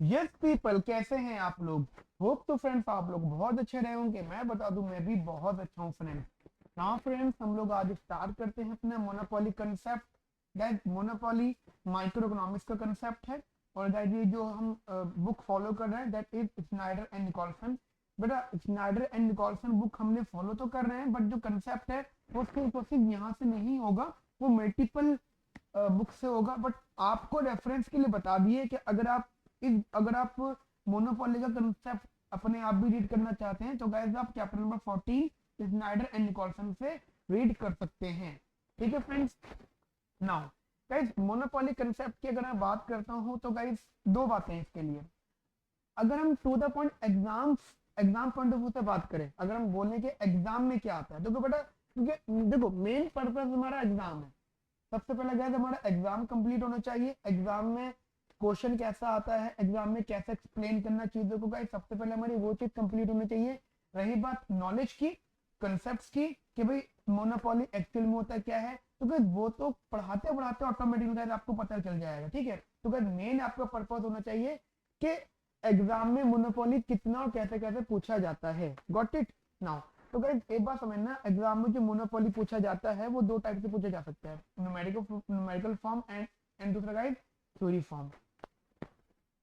Yes people, कैसे हैं आप लोग? होप तो फ्रेंड्स आप लोग बहुत अच्छे रहे होंगे। मैं बता दूं, मैं भी बहुत अच्छा हूं फ्रेंड्स। नाउ फ्रेंड्स, हम लोग आज स्टार्ट करते हैं अपना monopoly concept. Guys, monopoly micro economics का कंसेप्ट है। और गाइस, ये जो हम बुक फॉलो कर रहे हैं that is Snyder and Nicholson. बेटा, स्नाइडर एंड निकोलसन बुक हमने फॉलो तो कर रहे हैं, बट जो कंसेप्ट है वो सिर्फ यहाँ से नहीं होगा, वो मल्टीपल बुक से होगा। बट आपको रेफरेंस के लिए बता दिए कि अगर आप मोनोपोली का कंसेप्ट अपने आप भी रीड करना चाहते हैं तो गाइस आप chapter number 14 Snyder and Nicholson से रीड कर सकते हैं। ठीक है friends. Now guys, monopoly concept की अगर मैं बात करता हूं तो गाइस दो बातें हैं इसके लिए। अगर हम to the point exam point of view से बात करें, अगर हम बोलें कि एग्जाम में क्या आता है, देखो बेटा, क्योंकि देखो मेन पर्पस हमारा एग्जाम है। सबसे पहले गाइस हमारा एग्जाम कंप्लीट होना चाहिए। एग्जाम में क्वेश्चन कैसा आता है, एग्जाम में कैसे एक्सप्लेन करना चीजों को, गाइस सबसे पहले हमारी वो चीज कंप्लीट होनी चाहिए। रही बात नॉलेज की, कंसेप्ट्स की, कि भाई मोनोपोली एक्चुअल में होता क्या है, तो गाइस वो तो पढ़ाते पढ़ाते ऑटोमेटिकली गाइस आपको पता चल जाएगा। ठीक है, तो गाइस मेन आपका पर्पस होना चाहिए कि एग्जाम में मोनोपोली कितना और कैसे कैसे पूछा जाता है। Got it now. तो गाइस एक बात समझना, एग्जाम में जो मोनोपोली पूछा जाता है वो दो टाइप से पूछा जा सकता है, न्यूमेरिकल फॉर्म एंड दूसरा गाइस थ्योरी फॉर्म।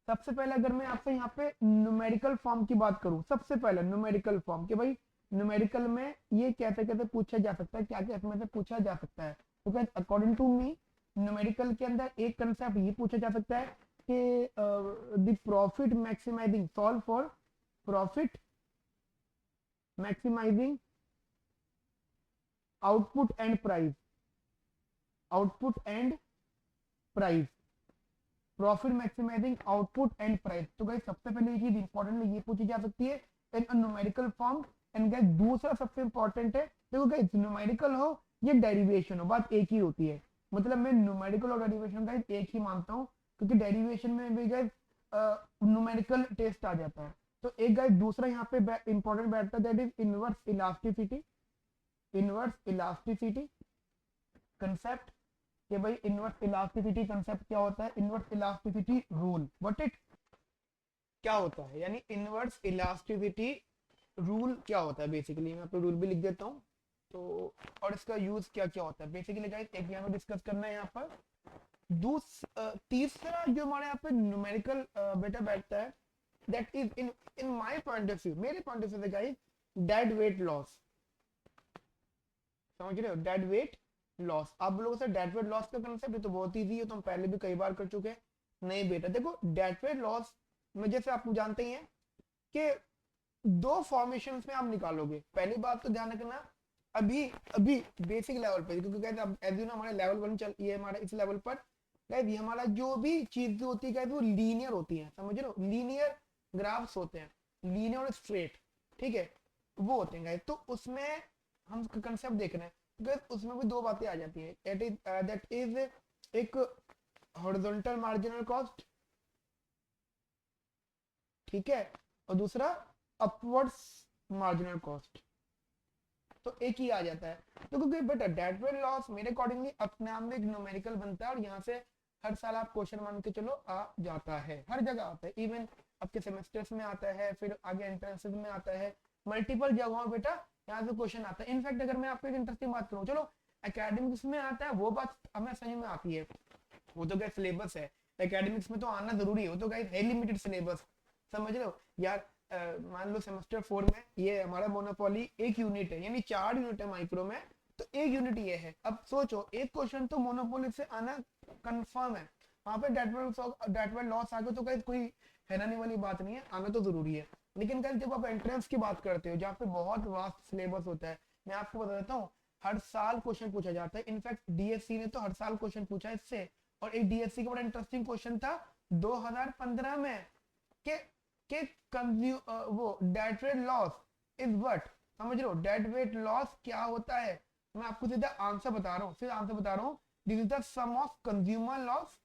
सबसे पहले अगर मैं आपसे यहाँ पे न्यूमेरिकल फॉर्म की बात करूं, सबसे पहले न्यूमेरिकल फॉर्म कि भाई न्यूमेरिकल में ये कैसे कैसे पूछा जा सकता है, क्या क्या इसमें से पूछा जा सकता है। तो guys according to me, numerical के अंदर एक कंसेप्ट ये पूछा जा सकता है कि the profit maximising, solve for profit maximising output and price, output and price, profit maximising output and price. तो गाइस सबसे पहले ये चीज इंपॉर्टेंट ये पूछी जा सकती है इन न्यूमेरिकल फॉर्म। एंड गाइस दूसरा सबसे इंपॉर्टेंट है, देखो गाइस न्यूमेरिकल हो या डेरिवेशन हो, बात एक ही होती है। मतलब मैं न्यूमेरिकल और डेरिवेशन गाइस एक ही मानता हूँ, क्योंकि डेरिवेशन में भी गाइस न्यूमेरिकल टेस्ट आ जाता है। तो एक गाइस दूसरा यहाँ पे इंपॉर्टेंट बैठता है, that is inverse elasticity. Inverse elasticity concept, कि भाई इनवर्स इलास्टिसिटी कंसेप्ट क्या होता है, inverse elasticity rule, what it क्या होता है, यानी इनवर्स इलास्टिसिटी रूल क्या होता है बेसिकली। मैं आपको रूल भी लिख देता हूँ तो, और इसका यूज क्या क्या होता है बेसिकली गाइस, एक यहाँ पे डिस्कस करना है यहाँ पर। तीसरा जो हमारे यहाँ पे न्यूमेरिकल बेटा बैठता है, that is in in my point of view, मेरे पॉइंट ऑफ व्यू से गाइस, डेड वेट लॉस। समझ रहे हो, डेड वेट लॉस। आप लोगों से डेड वेट लॉस का कंसेप्ट तो बहुत इजी है, तो हम पहले भी कई बार कर चुके हैं। नहीं बेटा, देखो डेड वेट लॉस में जैसे आप जानते ही हैं कि दो फॉर्मेशन में आप निकालोगे। पहली बात तो ध्यान रखना, अभी अभी बेसिक लेवल पे, क्योंकि गाइस अब एज यू नो हमारे लेवल 1 चल, ये हमारा इस लेवल पर गाइस ये हमारा जो भी चीज होती है गाइस वो लीनियर होती है, समझ रहे हो, लीनियर ग्राफ्स होते हैं, लीनियर और स्ट्रेट। ठीक है, वो होते हैं गाइस, तो उसमें हम कंसेप्ट देख रहे हैं गाइस, उसमें भी दो बातें आ जाती है। दैट इज एक हॉरिजॉन्टल मार्जिनल कॉस्ट, ठीक है, और दूसरा अपवर्ड्स मार्जिनल कॉस्ट। तो एक ही आ जाता है। तो क्योंकि बेटा डेट वेट लॉस मेरे अकॉर्डिंगली अपने आप में एक न्यूमेरिकल बनता है, और यहाँ से हर साल आप क्वेश्चन मान के चलो आ जाता है, हर जगह आता है, इवन आपके सेमेस्टर्स में आता है, फिर आगे एंट्रेंसेस में आता है, मल्टीपल जगहों बेटा यहाँ से क्वेश्चन आता है। इनफैक्ट अगर मैं आपको एक इंटरेस्टिंग बात करूँ, चलो एकेडमिक्स में आता है वो बात हमें सही में आती है, वो तो गैस सिलेबस है, एकेडमिक्स में तो आना जरूरी है, वो तो गैस है लिमिटेड सिलेबस। समझ रहे हो यार, मान लो सेमेस्टर 4 में ये हमारा मोनोपोली एक यूनिट है, यानी 4 यूनिट है माइक्रो में, तो एक यूनिट ये है। अब सोचो एक क्वेश्चन तो मोनोपोली से आना कंफर्म है, वहां पे डेट वेट लॉस आ गया तो गाइस कोई हैरानी वाली बात नहीं है, आना तो जरूरी है। लेकिन गाइस जब आप एंट्रेंस की बात करते हो जहाँ पे बहुत वास्ट सिलेबस होता है, मैं आपको बता देता हूँ, हर साल क्वेश्चन पूछा जाता है। इनफैक्ट डीएससी ने तो हर साल क्वेश्चन पूछा है इससे। और एक डीएससी का बड़ा इंटरेस्टिंग क्वेश्चन था 2015 में, कि वो dead weight loss is what, समझ रहे हो, डेट वेट लॉस क्या होता है। मैं आपको सीधा आंसर बता रहा हूँ, सीधा आंसर बता रहा हूँ, this is the sum of consumer loss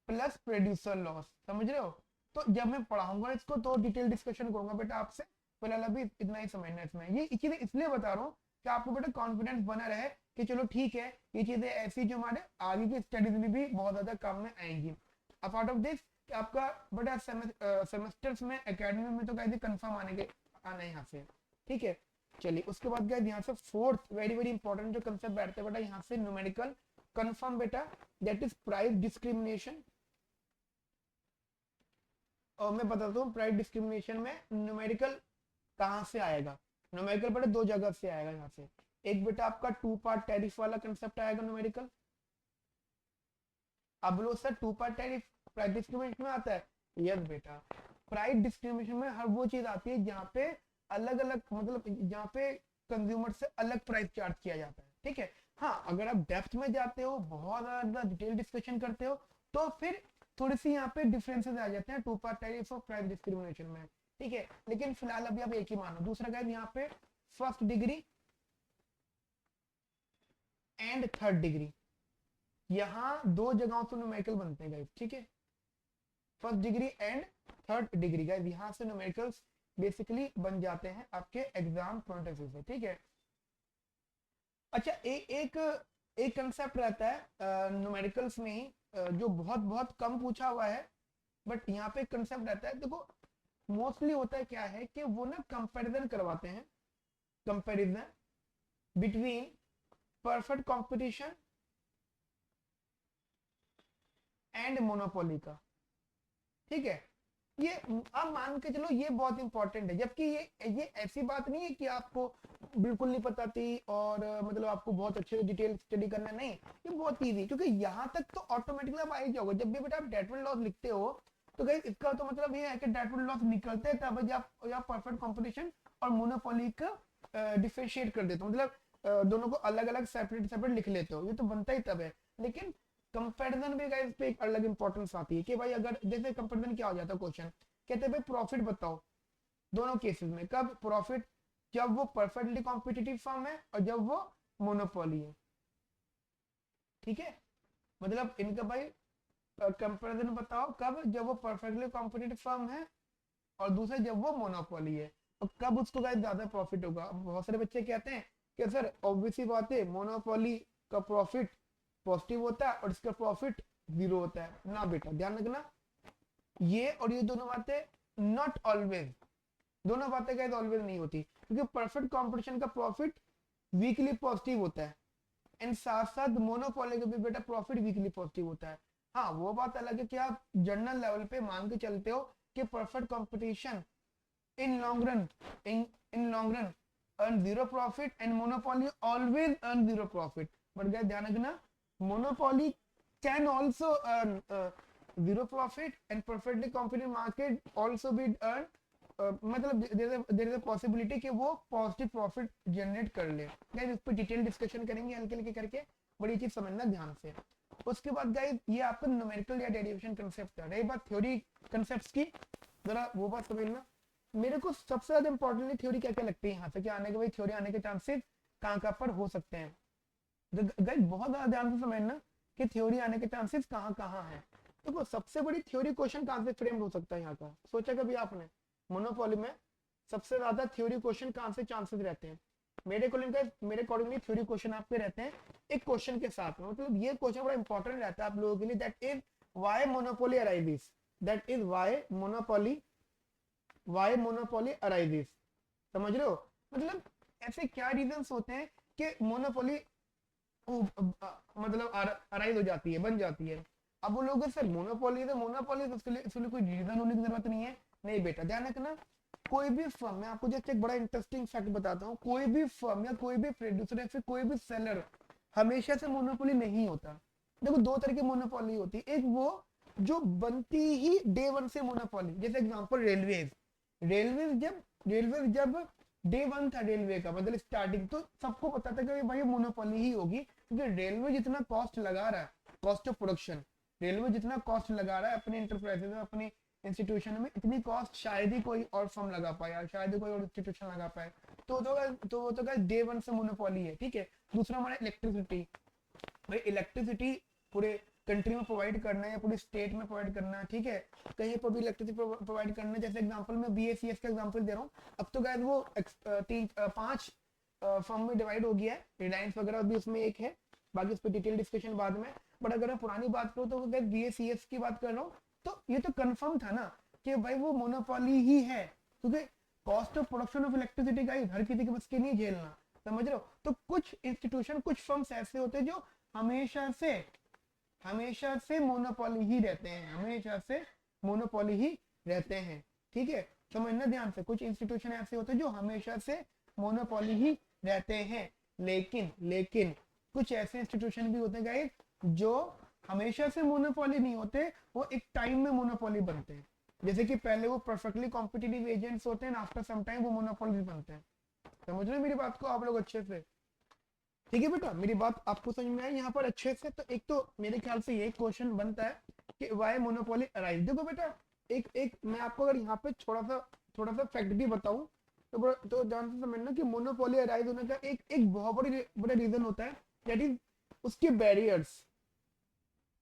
plus producer loss, समझ रहे हो। तो जब मैं पढ़ाऊंगा इसको तो डिटेल डिस्कशन करूंगा बेटा आपसे, फिलहाल अभी इतना ही समझना है इसमें। ये चीजें इसलिए बता रहा हूँ कि आपको बेटा कॉन्फिडेंस बना रहे कि चलो ठीक है, ये चीजें ऐसी जो हमारे आगे की स्टडीज में भी बहुत ज्यादा काम में आएंगी। अपार्ट ऑफ दिस आपका बड़ा सेमेस्टर्स में एकेडमी में तो गाइस कंफर्म आने के आना है यहाँ से, ठीक है। चलिए उसके बाद गाइस यहाँ से फोर्थ वेरी वेरी इंपॉर्टेंट जो कंसेप्ट बैठते हैं बेटा यहाँ से न्यूमेरिकल कंफर्म बेटा, दैट इज प्राइस डिस्क्रिमिनेशन। और मैं बताता हूँ प्राइस डिस्क्रिमिनेशन में न्यूमेरिकल कहाँ से आएगा। न्यूमेरिकल बेटा दो जगह से आएगा यहाँ से, एक बेटा आपका टू पार्ट टैरिफ वाला कंसेप्ट आएगा न्यूमेरिकल। अब लोग sir two part tariff price discrimination में आता है, यस बेटा प्राइस डिस्क्रिमिनेशन में हर वो चीज आती है जहाँ पे अलग अलग मतलब जहाँ पे कंज्यूमर से अलग प्राइस चार्ज किया जाता है, ठीक है। हाँ अगर आप डेप्थ में जाते हो बहुत ज्यादा डिटेल डिस्कशन करते हो तो फिर थोड़ी सी यहाँ पे डिफरेंसेस आ जाते हैं टू पार्ट टैरिफ और प्राइस डिस्क्रिमिनेशन में, ठीक है। लेकिन फिलहाल अभी आप एक ही मानो। दूसरा गाइस यहाँ पे first degree and third degree, यहाँ दो जगहों से न्यूमेरिकल बनते हैं गाइस, ठीक है। First degree and third degree guys यहाँ से न्यूमेरिकल्स बेसिकली बन जाते हैं आपके एग्जाम पॉइंट ऑफ व्यू से, ठीक है। अच्छा एक एक कंसेप्ट रहता है न्यूमेरिकल्स में ही जो बहुत बहुत कम पूछा हुआ है, बट यहाँ पे कंसेप्ट रहता है। देखो मोस्टली होता है क्या है कि वो ना कंपैरिजन करवाते हैं, comparison between perfect competition and monopoly का, ठीक है। ये आप मान के चलो ये बहुत इंपॉर्टेंट है, जबकि ये ऐसी बात नहीं है कि आपको बिल्कुल नहीं पता थी और मतलब आपको बहुत अच्छे डिटेल स्टडी करना, नहीं ये बहुत इजी, क्योंकि यहाँ तक तो ऑटोमेटिकली आप आ ही जाओगे। जब भी बेटा आप डेटवेल लॉस लिखते हो तो गाइस इसका तो मतलब ये है कि डेटवेल लॉस निकलते हैं तब आप परफेक्ट कंपटीशन और मोनोपोली का डिफरेंशिएट कर देते हो, मतलब दोनों को अलग अलग सेपरेट सेपरेट लिख लेते हो, ये तो बनता ही तब है। लेकिन कंपैरिजन भी गाइस पे एक अलग इंपॉर्टेंस आती है कि भाई अगर जैसे कंपैरिजन क्या हो जाता है क्वेश्चन, कहते हैं भाई प्रॉफिट बताओ दोनों केसेस में, कब प्रॉफिट, जब वो परफेक्टली कॉम्पिटिटिव फर्म है और जब वो मोनोपोली है, ठीक है। मतलब इनका भाई कंपैरिजन बताओ कब, जब वो परफेक्टली कॉम्पिटिटिव फर्म है और दूसरा जब वो मोनोपोली है, और कब उसको गाइस ज्यादा प्रॉफिट होगा। बहुत सारे बच्चे कहते हैं कि सर ऑब्वियसली बात है मोनोपोली का प्रॉफिट पॉजिटिव होता है और इसका प्रॉफिट जीरो होता है ना। बेटा ध्यान रखना ये और ये दोनों बातें नॉट ऑलवेज, दोनों बातें गाइस ऑलवेज नहीं होती, क्योंकि परफेक्ट कंपटीशन का प्रॉफिट वीकली पॉजिटिव होता है एंड साथ साथ मोनोपोली का भी बेटा प्रॉफिट वीकली पॉजिटिव होता है। हाँ वो बात अलग है कि आप जनरल लेवल पे मान के चलते हो कि perfect competition in long run in long run earn zero profit and monopoly always earn zero profit, but guys ध्यान रखना monopoly can also earn zero profit and perfectly competitive market also be earn मतलब there is a possibility कि वो positive profit generate कर ले। Guys इस पर detail discussion करेंगे हल्के हल्के करके, बड़ी चीज समझना ध्यान से। उसके बाद गाइस ये आपका न्यूमेरिकल या डेरिवेशन कंसेप्ट है। रही बात थ्योरी कंसेप्ट्स की, जरा वो बात समझना। मेरे को सबसे ज्यादा इंपॉर्टेंटली थ्योरी क्या क्या लगती है यहाँ से, क्या आने के भाई थ्योरी आने के चांसेस कहाँ कहाँ पर हो सकते हैं। गाइस बहुत ज्यादा ध्यान से समझना कि थ्योरी आने के चांसेस कहाँ कहाँ हैं। देखो सबसे बड़ी थ्योरी क्वेश्चन कहाँ से फ्रेम हो सकता है यहाँ का, सोचा कभी आपने मोनोपोली में सबसे ज्यादा थ्योरी क्वेश्चन कहाँ से चांसेस रहते हैं। मेरे अकॉर्डिंगली थ्योरी क्वेश्चन आपके रहते हैं एक क्वेश्चन के साथ में, मतलब ये क्वेश्चन बड़ा इंपॉर्टेंट रहता है आप लोगों के लिए, that is why monopoly arises, that is why monopoly arises. समझ रहे हो, मतलब ऐसे क्या रीजंस होते हैं कि मोनोपोली मतलब अराइज हो जाती है, बन जाती है। अब वो लोग सर मोनोपोली है तो मोनोपोली तो उसके लिए कोई रीजन होने की जरूरत नहीं है। नहीं बेटा ध्यान रखना, कोई भी फर्म, मैं आपको जस्ट एक बड़ा इंटरेस्टिंग फैक्ट बताता हूँ, कोई भी फर्म या कोई भी प्रोड्यूसर या फिर कोई भी सेलर हमेशा से मोनोपोली नहीं होता। देखो दो तरह की मोनोपोली होती है, एक वो जो बनती ही डे वन से मोनोपोली, जैसे एग्जांपल रेलवे जब डे वन था रेलवे का मतलब स्टार्टिंग, तो सबको पता था कि भाई मोनोपोली ही होगी, क्योंकि रेलवे जितना कॉस्ट लगा रहा है, कॉस्ट ऑफ प्रोडक्शन, रेलवे जितना कॉस्ट लगा रहा है अपने इंटरप्राइजेज में, अपनी इंस्टीट्यूशन में, इतनी कॉस्ट शायद ही कोई और फर्म लगा पाए या शायद ही कोई और इंस्टीट्यूशन लगा पाए। तो वो तो डे वन से मोनोपोली है, ठीक है। दूसरा हमारा इलेक्ट्रिसिटी, भाई इलेक्ट्रिसिटी पूरे कंट्री में प्रोवाइड करना है या पूरी स्टेट में प्रोवाइड करना है, ठीक है। कहीं पर भी इलेक्ट्रिसिटी प्रोवाइड करना है, जैसे एग्जांपल में बीएसीएस का एग्जांपल दे रहा हूँ। अब तो गाइस वो 5 फर्म में डिवाइड हो गया है, रिलायंस वगैरह भी उसमें एक है, बाकी इस पर डिटेल डिस्कशन बाद में। बट अगर मैं पुरानी बात करूँ तो अगर GACS की बात कर रहा हूँ तो ये तो कंफर्म था ना कि भाई वो मोनोपोली ही है, क्योंकि cost of production of electricity guys हर किसी के बस की नहीं झेलना, समझ रहे हो। तो कुछ इंस्टीट्यूशन कुछ फर्म्स ऐसे होते हैं जो हमेशा से मोनोपोली ही रहते हैं, हमेशा से मोनोपोली ही रहते हैं, ठीक है। समझना ध्यान से, कुछ इंस्टीट्यूशन ऐसे होते हैं जो हमेशा से मोनोपोली ही रहते हैं, लेकिन कुछ ऐसे इंस्टीट्यूशन भी होते हैं गाइस जो हमेशा से मोनोपोली नहीं होते, वो एक टाइम में मोनोपोली बनते हैं। जैसे कि पहले वो परफेक्टली कॉम्पिटिटिव एजेंट्स होते हैं, आफ्टर सम टाइम वो मोनोपोली बनते हैं। समझ रहे हो मेरी बात को आप लोग अच्छे से? ठीक है बेटा, मेरी बात आपको समझ में आई यहाँ पर अच्छे से? तो एक तो मेरे ख्याल से ये क्वेश्चन बनता है कि व्हाई मोनोपोली अराइज। देखो बेटा, एक एक मैं आपको अगर यहाँ पे थोड़ा सा फैक्ट भी बताऊं तो ध्यान से समझना कि मोनोपोली अराइज होने का एक बहुत बड़ा रीजन होता है, दैट इज उसके बैरियर्स।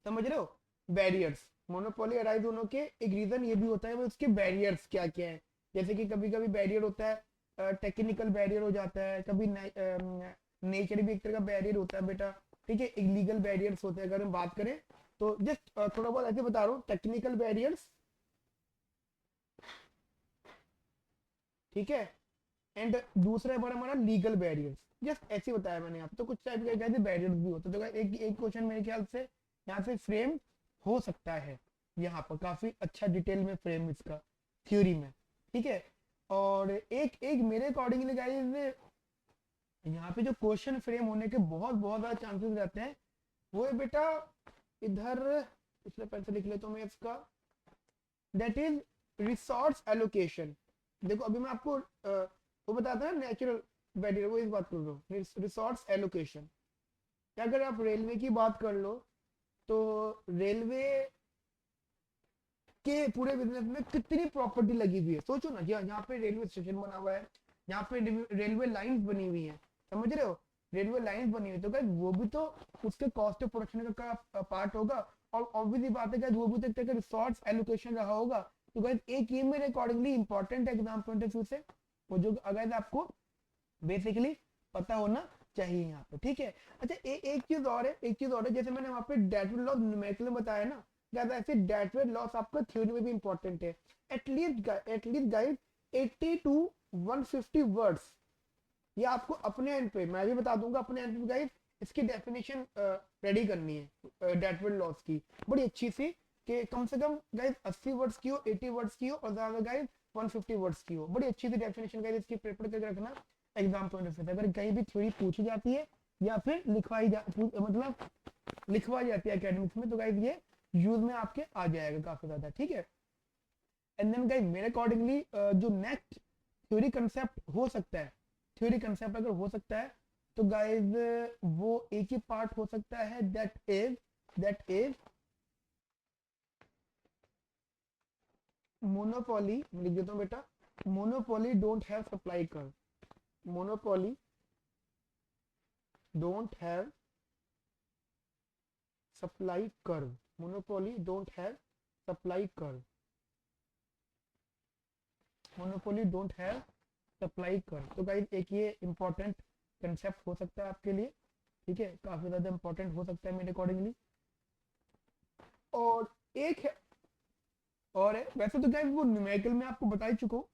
समझ रहे हो, बैरियर्स। मोनोपोली अराइज होने के एक रीजन ये भी होता है उसके बैरियर्स क्या क्या है। जैसे कि कभी कभी बैरियर होता है, टेक्निकल बैरियर हो जाता है, कभी नेचर भी एक तरह का बैरियर होता है बेटा, ठीक है। एक लीगल बैरियर्स होते हैं अगर हम बात करें तो। जस्ट थोड़ा बहुत ऐसे बता रहा हूँ, टेक्निकल बैरियर्स, ठीक है, एंड दूसरा है हमारा लीगल बैरियर्स। जस्ट ऐसे बताया मैंने आप तो कुछ टाइप के बैरियर्स भी होते हैं। तो एक क्वेश्चन मेरे ख्याल से यहाँ से फ्रेम हो सकता है, यहाँ पर काफी अच्छा डिटेल में फ्रेम इसका थ्योरी में, ठीक है। और एक एक मेरे अकॉर्डिंगली गाइस यहाँ पे जो क्वेश्चन फ्रेम होने के बहुत बहुत ज्यादा चांसेस रहते हैं, वो है बेटा इधर पिछले पेन से लिख लेता हूँ मैं इसका, दैट इज रिसोर्स एलोकेशन। देखो अभी मैं आपको वो बताता है नेचुरल बैरियर, वो इस बात कर रहा हूँ, रिसोर्स एलोकेशन। अगर आप रेलवे की बात कर लो तो रेलवे के पूरे बिजनेस में कितनी प्रॉपर्टी लगी हुई है, सोचो ना। यहाँ पे रेलवे स्टेशन बना हुआ है, यहाँ पे रेलवे लाइंस बनी हुई है, समझ रहे हो, रेलवे लाइंस बनी हुई, तो गाइस वो भी तो उसके कॉस्ट ऑफ प्रोडक्शन का पार्ट होगा। और ऑब्वियसली बात है गाइस वो भी तो एक तरह का रिसोर्स एलोकेशन रहा होगा। तो गाइस एक ये मेरे accordingly important exam point of view से, वो जो अगर आपको बेसिकली पता होना चाहिए यहाँ पे, ठीक है। अच्छा एक चीज और है, जैसे मैंने वहाँ पे डेटवेट लॉस न्यूमेरिकल में बताया ना, ज्यादा ऐसे डेटवेट लॉस आपका थ्योरी में भी इंपॉर्टेंट है। एटलीस्ट गाइस 80 to 150 वर्ड्स, ये आपको अपने एंड पे, मैं भी बता दूंगा अपने एंड पे गाइस, इसकी डेफिनेशन रेडी करनी है डेटवेट लॉस की बड़ी अच्छी सी, कि कम से कम गाइस 80 वर्ड्स की हो, 80 वर्ड्स की हो, और ज्यादा गाइस 150 वर्ड्स की हो। बड़ी अच्छी सी डेफिनेशन गाइस इसकी प्रिपेयर करके रखना एग्जाम पॉइंट ऑफ व्यू से। अगर कहीं भी थ्योरी पूछी जाती है या फिर लिखवाई जाती है एकेडमिक्स में, तो गाइस ये यूज में आपके आ जाएगा काफी ज्यादा, ठीक है। एंड देन गाइस मेरे अकॉर्डिंगली जो नेक्स्ट थ्योरी कंसेप्ट हो सकता है, थ्योरी कंसेप्ट अगर हो सकता है तो गाइस वो एक ही पार्ट हो सकता है, दैट इज मोनोपोली। लिख देता हूँ बेटा, monopoly don't have supply curve, monopoly don't have supply curve, monopoly don't have supply curve, monopoly don't have supply curve। तो गाइस एक ये इंपॉर्टेंट कंसेप्ट हो सकता है आपके लिए, ठीक है, काफी ज्यादा इंपॉर्टेंट हो सकता है मेरे अकॉर्डिंगली। और एक है और है, वैसे तो गाइस वो न्यूमेरिकल में आपको बता ही चुका हूँ,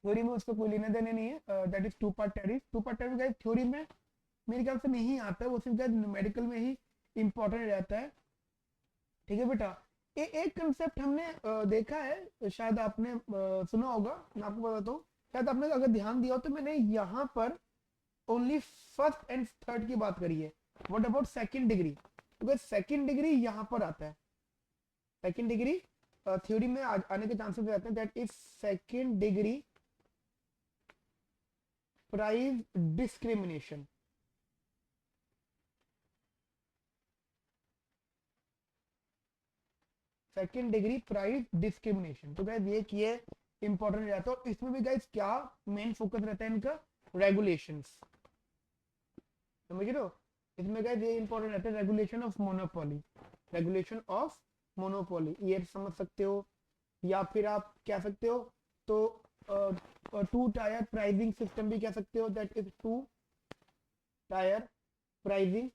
थ्योरी में उसका कोई लेना देना नहीं है। That is two part tariffs. Two part tariffs guys theory में मेरे ख्याल से नहीं आता है, वो सिर्फ न्यूमेरिकल में ही इंपॉर्टेंट रहता है, ठीक है बेटा। एक कंसेप्ट हमने देखा है, शायद आपने सुना होगा, मैं आपको बताता हूँ, शायद आपने अगर ध्यान दिया हो तो मैंने यहाँ पर ओनली फर्स्ट एंड थर्ड की बात करी है। What about second degree? क्योंकि सेकंड डिग्री यहाँ पर आता है, सेकंड डिग्री थ्योरी में आने के चांसेस रहते हैं, that is second degree price discrimination. Second degree price discrimination, तो गाइस ये इंपॉर्टेंट रहता है। और इसमें भी गाइस क्या मेन फोकस रहता है इनका? रेगुलेशंस, समझ रहे हो, इसमें गाइस ये इंपॉर्टेंट रहता है, regulation of monopoly, regulation of monopoly, ये समझ सकते हो। या फिर आप कह सकते हो तो टू टायर प्राइसिंग सिस्टम भी कह सकते हो, that is two tier pricing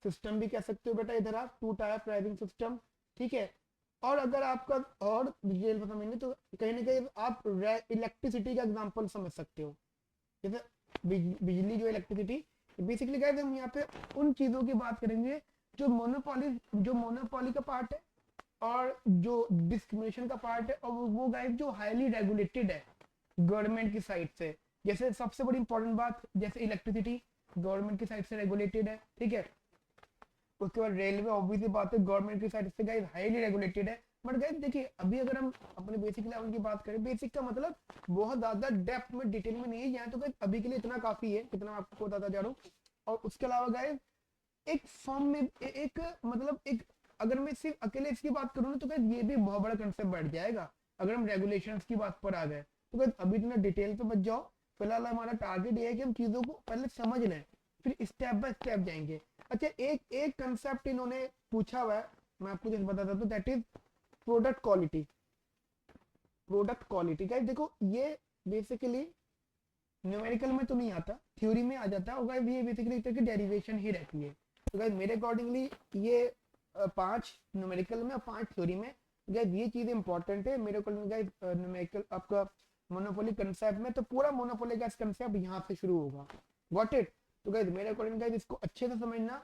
system भी कह सकते हो बेटा, इधर आप 2 टायर प्राइसिंग सिस्टम, ठीक है। और अगर आपका और डिटेल में समझेंगे तो कहीं ना कहीं आप इलेक्ट्रिसिटी का एग्जांपल समझ सकते हो, जैसे बिजली जो इलेक्ट्रिसिटी, बेसिकली गाइस हम यहाँ पे उन चीजों की बात करेंगे जो मोनोपोली का पार्ट है और जो डिस्क्रिमिनेशन का पार्ट है, और वो गाइस जो हाईली रेगुलेटेड है गवर्नमेंट की साइड से। जैसे सबसे बड़ी इंपॉर्टेंट बात, जैसे इलेक्ट्रिसिटी गवर्नमेंट की साइड से रेगुलेटेड है, ठीक है। उसके बाद रेलवे ऑब्वियसली बात है गवर्नमेंट की साइड से गाइस हाईली रेगुलेटेड है। बट गाइस देखिए अभी अगर हम अपने बेसिक लेवल की बात करें, बेसिक का मतलब बहुत ज्यादा डेप्थ में डिटेल में नहीं है यहाँ, तो गाइस अभी के लिए इतना काफी है, कितना मैं आपको बताता जा रहा हूँ। और उसके अलावा गाइस एक फॉर्म में एक मतलब एक, अगर मैं सिर्फ अकेले इसकी बात करूँ ना तो गाइस ये भी बहुत बड़ा कंसेप्ट बैठ जाएगा अगर हम रेगुलेशंस की बात पर आ गए। तो गाइस अभी इतना डिटेल पे मत जाओ, फिलहाल हमारा टारगेट ये है कि हम चीजों को पहले समझ लें, फिर स्टेप बाय स्टेप जाएंगे। अच्छा, एक एक कंसेप्ट इन्होंने पूछा हुआ है, मैं आपको जैसे बताता हूँ, that is product quality. Product quality guys देखो ये बेसिकली न्यूमेरिकल में तो नहीं आता, थ्योरी में आ जाता है, और गाइस ये बेसिकली एक तरह की डेरिवेशन ही रहती है। तो गाइस मेरे अकॉर्डिंगली ये 5 न्यूमेरिकल में और 5 थ्योरी में, गाइस ये चीज इंपॉर्टेंट है मेरे अकॉर्डिंग। गाइस न्यूमेरिकल आपका मोनोपोली कंसेप्ट में, तो पूरा मोनोपोली का कंसेप्ट यहाँ से शुरू होगा, गॉट इट। तो गाइस मेरे अकॉर्डिंग गाइस इसको अच्छे से समझना,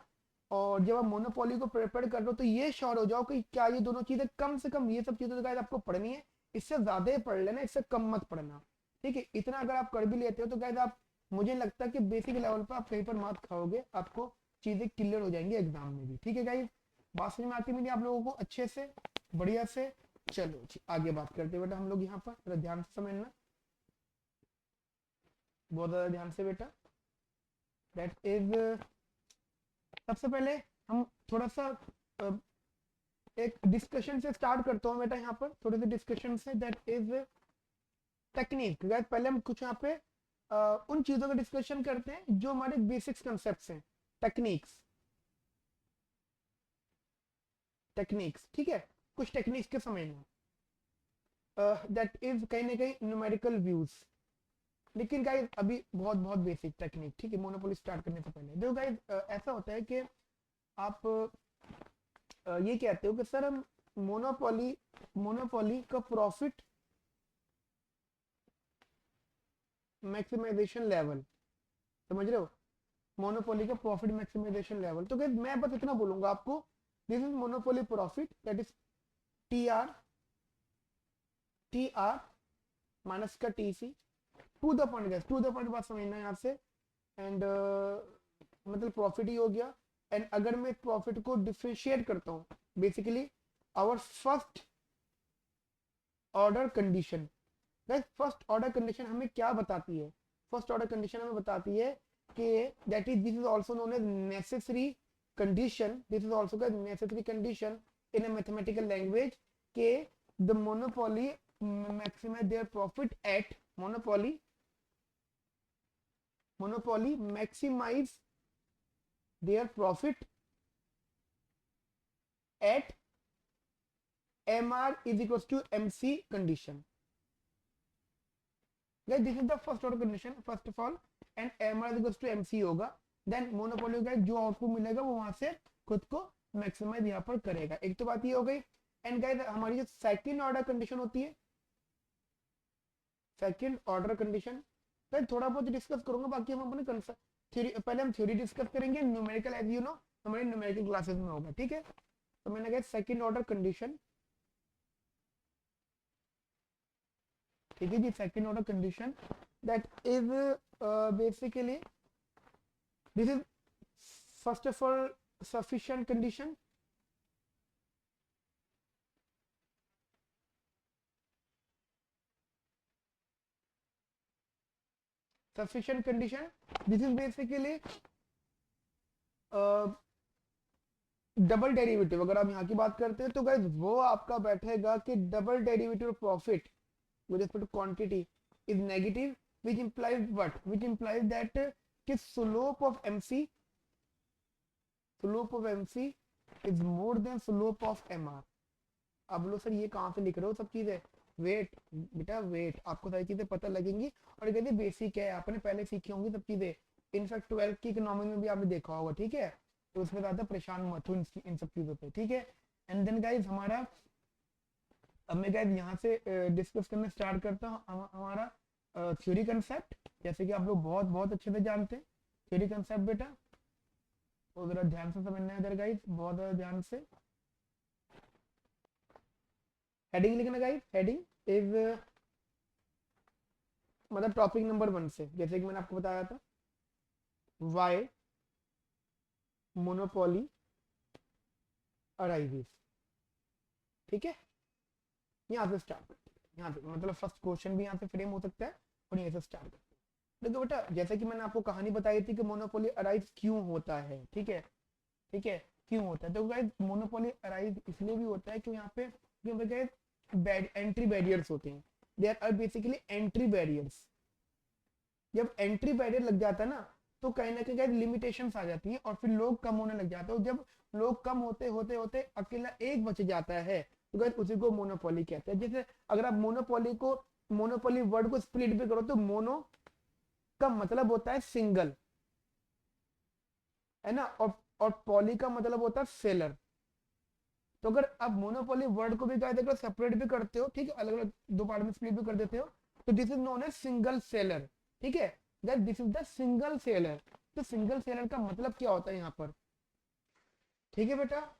और जब आप मोनोपोली को प्रिपेयर कर रहे हो तो ये श्योर हो जाओ कि क्या ये दोनों चीजें कम से कम, ये सब चीजें तो गाइस आपको पढ़नी है, इससे ज्यादा ही पढ़ लेना, इससे कम मत पढ़ना, ठीक है। इतना अगर आप कर भी लेते हो तो गाइस आप, मुझे लगता है कि बेसिक लेवल पर आप कहीं पर मार्क्स खाओगे, आपको चीजें क्लियर हो जाएंगी एग्जाम में भी, ठीक है गाइस। बात समझ में आती मेरी आप लोगों को अच्छे से, बढ़िया से। चलो आगे बात करते हैं बेटा हम लोग यहाँ पर, ध्यान से समझना, बहुत ज्यादा ध्यान से बेटा। दैट इज, सबसे पहले हम थोड़ा सा एक डिस्कशन से स्टार्ट करता हूँ बेटा, यहाँ पर थोड़े से डिस्कशन से, दैट इज टेक्निक। गाइस पहले हम कुछ यहाँ पे उन चीजों का डिस्कशन करते हैं जो हमारे बेसिक्स कंसेप्ट्स हैं, टेक्निक्स। टेक्निक्स ठीक है, कुछ टेक्निक्स के समझना, दैट इज कहीं ना कहीं न्यूमेरिकल व्यूज, लेकिन गाइस अभी बहुत बहुत बेसिक टेक्निक, ठीक है, मोनोपोली स्टार्ट करने से पहले। देखो गाइस ऐसा होता है कि आप ये कहते हो कि सर हम मोनोपोली मोनोपोली का प्रॉफिट मैक्सिमाइजेशन लेवल, समझ रहे हो, मोनोपोली का प्रॉफिट मैक्सिमाइजेशन लेवल। तो गाइस मैं बस इतना बोलूंगा आपको, this is monopoly profit, that is T R minus का T C, to the point guys, to the point बात समझना यहाँ से। एंड मतलब प्रॉफिट ही हो गया। एंड अगर मैं प्रॉफिट को डिफरेंशिएट करता हूँ, basically our first order condition, guys first order condition हमें क्या बताती है? फर्स्ट ऑर्डर कंडीशन हमें बताती है कि that is, this is also known as necessary condition, this is also का necessary condition in a mathematical language, के the monopoly maximize their profit at monopoly maximize their profit at mr is equals to mc condition. Guys this is the first order condition first of all, and mr is equals to mc होगा, then monopoly guys जो output मिलेगा वो वहां से खुद को maximise यहाँ पर करेगा। एक तो बात ये हो गई। एंड गाइस हमारी जो सेकंड ऑर्डर कंडीशन होती है, सेकंड ऑर्डर कंडीशन तो थोड़ा बहुत डिस्कस करूंगा, बाकी हम अपने कंसेप्ट थ्योरी, पहले हम थ्योरी डिस्कस करेंगे, न्यूमेरिकल एज यू नो हमारे न्यूमेरिकल क्लासेस में होगा, ठीक है। तो मैंने कहा सेकंड ऑर्डर कंडीशन, ठीक है जी, second order condition that is basically this is first of all sufficient condition, sufficient condition, this is basically double derivative. अगर आप यहाँ की बात करते हैं तो गाइस वो आपका बैठेगा कि double derivative of profit with respect to quantity is negative, which implies what, which implies that कि slope of MC is more than slope of MR. अब बोलो सर ये कहाँ से लिख रहे हो सब चीजें? वेट बेटा वेट, आपको सारी चीजें पता लगेंगी, और कहते बेसिक है, आपने पहले सीखी होंगी सब चीजें। इनफैक्ट 12th की इकोनॉमिक में भी आपने देखा होगा, ठीक है, तो उसमें ज्यादा परेशान मत हो इन सब चीजों पे, ठीक है। एंड देन गाइज हमारा, अब मैं गाइज यहाँ से डिस्कस करना स्टार्ट करता हूँ हमारा थ्योरी कंसेप्ट, जैसे कि आप लोग बहुत बहुत अच्छे से जानते हैं थ्योरी कंसेप्ट बेटा, तो जरा ध्यान से समझना है इधर गाइज, बहुत ज्यादा ध्यान से। हेडिंग लिखना गाइज, हेडिंग इज मतलब टॉपिक नंबर 1 से, जैसे कि मैंने आपको बताया था, वाई मोनोपोली अराइजेस, ठीक है। यहाँ से स्टार्ट करते हैं, यहाँ से मतलब फर्स्ट क्वेश्चन भी यहाँ से फ्रेम हो सकता है और यहाँ से स्टार्ट करते हैं। देखो बेटा, जैसे कि मैंने आपको कहानी बताई थी कि मोनोपोली अराइज क्यों होता है, ठीक है, ठीक है, क्यों होता है, तो गाइस मोनोपोली अराइज इसलिए भी होता है कि यहाँ पे एंट्री बैरियर्स होते हैं, there are basically entry barriers. जब एंट्री बैरियर लग जाता है ना, तो कहीं ना कहीं लिमिटेशंस आ जाती है और फिर लोग कम होने लग जाते हैं। जब लोग कम होते होते होते अकेला एक बच जाता है, तो गाइस उसी को मोनोपोली कहते हैं। जैसे अगर आप मोनोपोली वर्ड को स्प्लिट भी करो तो मोनो का मतलब होता है सिंगल, है ना, और पॉली का मतलब होता है सेलर। तो अगर आप मोनोपोली वर्ड को भी अगर सेपरेट भी करते हो, ठीक है, अलग अलग दो पार्ट में स्प्लिट भी कर देते हो, तो this is known as single seller, ठीक है, that this is the single seller. तो सिंगल सेलर का मतलब क्या होता है यहाँ पर, ठीक है बेटा,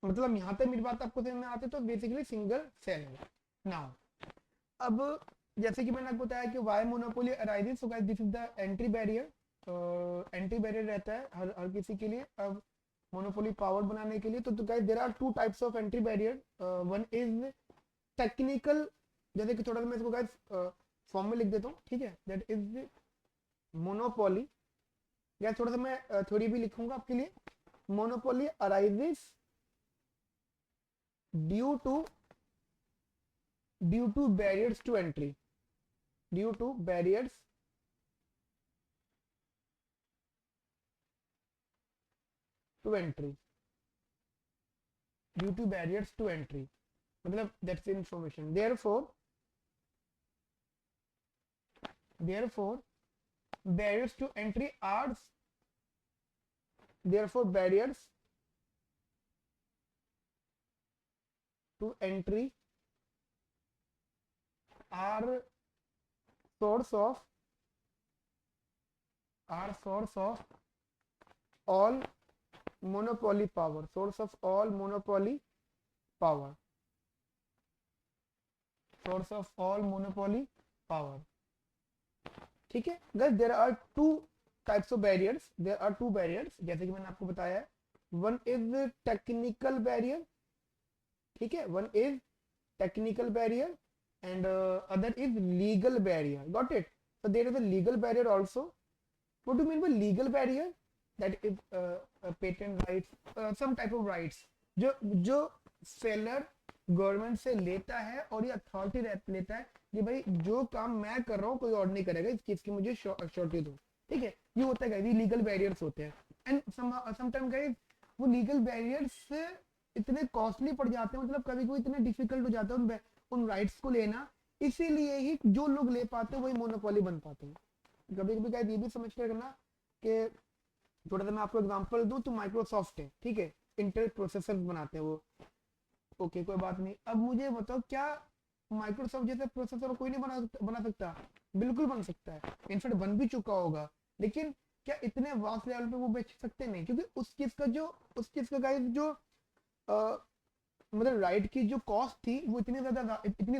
मतलब यहाँ तक मेरी बात आपको समझ में आती है, तो बेसिकली सिंगल सेलर। नाउ अब जैसे कि मैंने आपको बताया कि why monopoly arises, so guys this is the entry barrier, entry barrier रहता है हर किसी के लिए। अब मोनोपोली पावर बनाने के लिए, तो guys there are two types of entry barrier, one is technical, जैसे कि थोड़ा सा मैं इसको गाइस फॉर्म में लिख देता हूँ, ठीक है, दैट इज मोनोपोली। गाइस थोड़ा सा मैं थ्योरी भी लिखूंगा आपके लिए। Monopoly arises due to barriers to entry, due to barriers to entry, due to barriers to entry, मतलब that's the information. Therefore barriers to entry are, therefore barriers to entry are source of all monopoly power, source of all monopoly power, source of all monopoly power, ठीक है। guys there are two types of barriers, there are two barriers, जैसे कि मैंने आपको बताया है, one is technical barrier, ठीक है, one is technical barrier and other is legal barrier, got it। so there is a legal barrier also. what do you mean by legal barrier? that is patent rights, some type of rights जो seller government से लेता है और ये authority लेता है कि भाई जो काम मैं कर रहा हूँ कोई और नहीं करेगा, इस चीज की मुझे श्योरिटी दो, ठीक है, ये होता है, ये लीगल बैरियर्स होते हैं। एंड समटाइम गाइस वो लीगल बैरियर्स इतने कॉस्टली पड़ जाते हैं, मतलब कभी कभी इतने डिफिकल्ट हो जाता है उन राइट्स को लेना, इसीलिए ही जो लोग ले पाते हैं वही मोनोपोली बन पाते हैं। कभी कभी गाइस ये भी समझ कर करना कि थोड़ा सा मैं आपको एग्जांपल दूं तो माइक्रोसॉफ्ट है, ठीक है, इंटेल प्रोसेसर बनाते हैं वो, ओके कोई बात नहीं। अब मुझे बताओ क्या माइक्रोसॉफ्ट जैसे प्रोसेसर कोई नहीं बना सकता? बिल्कुल बन सकता है, इनफैक्ट बन भी चुका होगा, लेकिन क्या इतने वास्ट लेवल पे वो बेच सकते? नहीं, क्योंकि उस चीज का गाइस जो मतलब राइट की जो कॉस्ट थी वो इतनी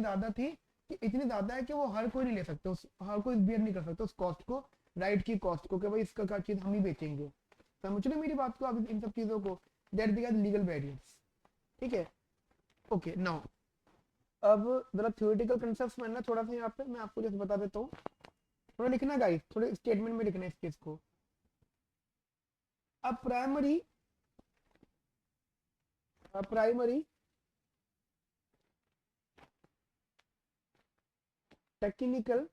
ज्यादा थी कि इतनी ज्यादा है कि वो हर कोई नहीं ले सकता, हर कोई बियर नहीं कर सकता उस कॉस्ट को, राइट की कॉस्ट को, कि भाई इसका क्या चीज हम ही बेचेंगे। समझ लो मेरी बात को अब इन सब चीजों को, दैट बिकॉज़ लीगल बैरियर्स, ठीक है, ओके। नाउ अब जरा थ्योरेटिकल कंसेप्ट्स में ना थोड़ा सा यहाँ पे मैं आपको जैसे बता देता हूँ, थोड़ा लिखना गाइस, थोड़े स्टेटमेंट में लिखना है इस चीज को। अब primary technical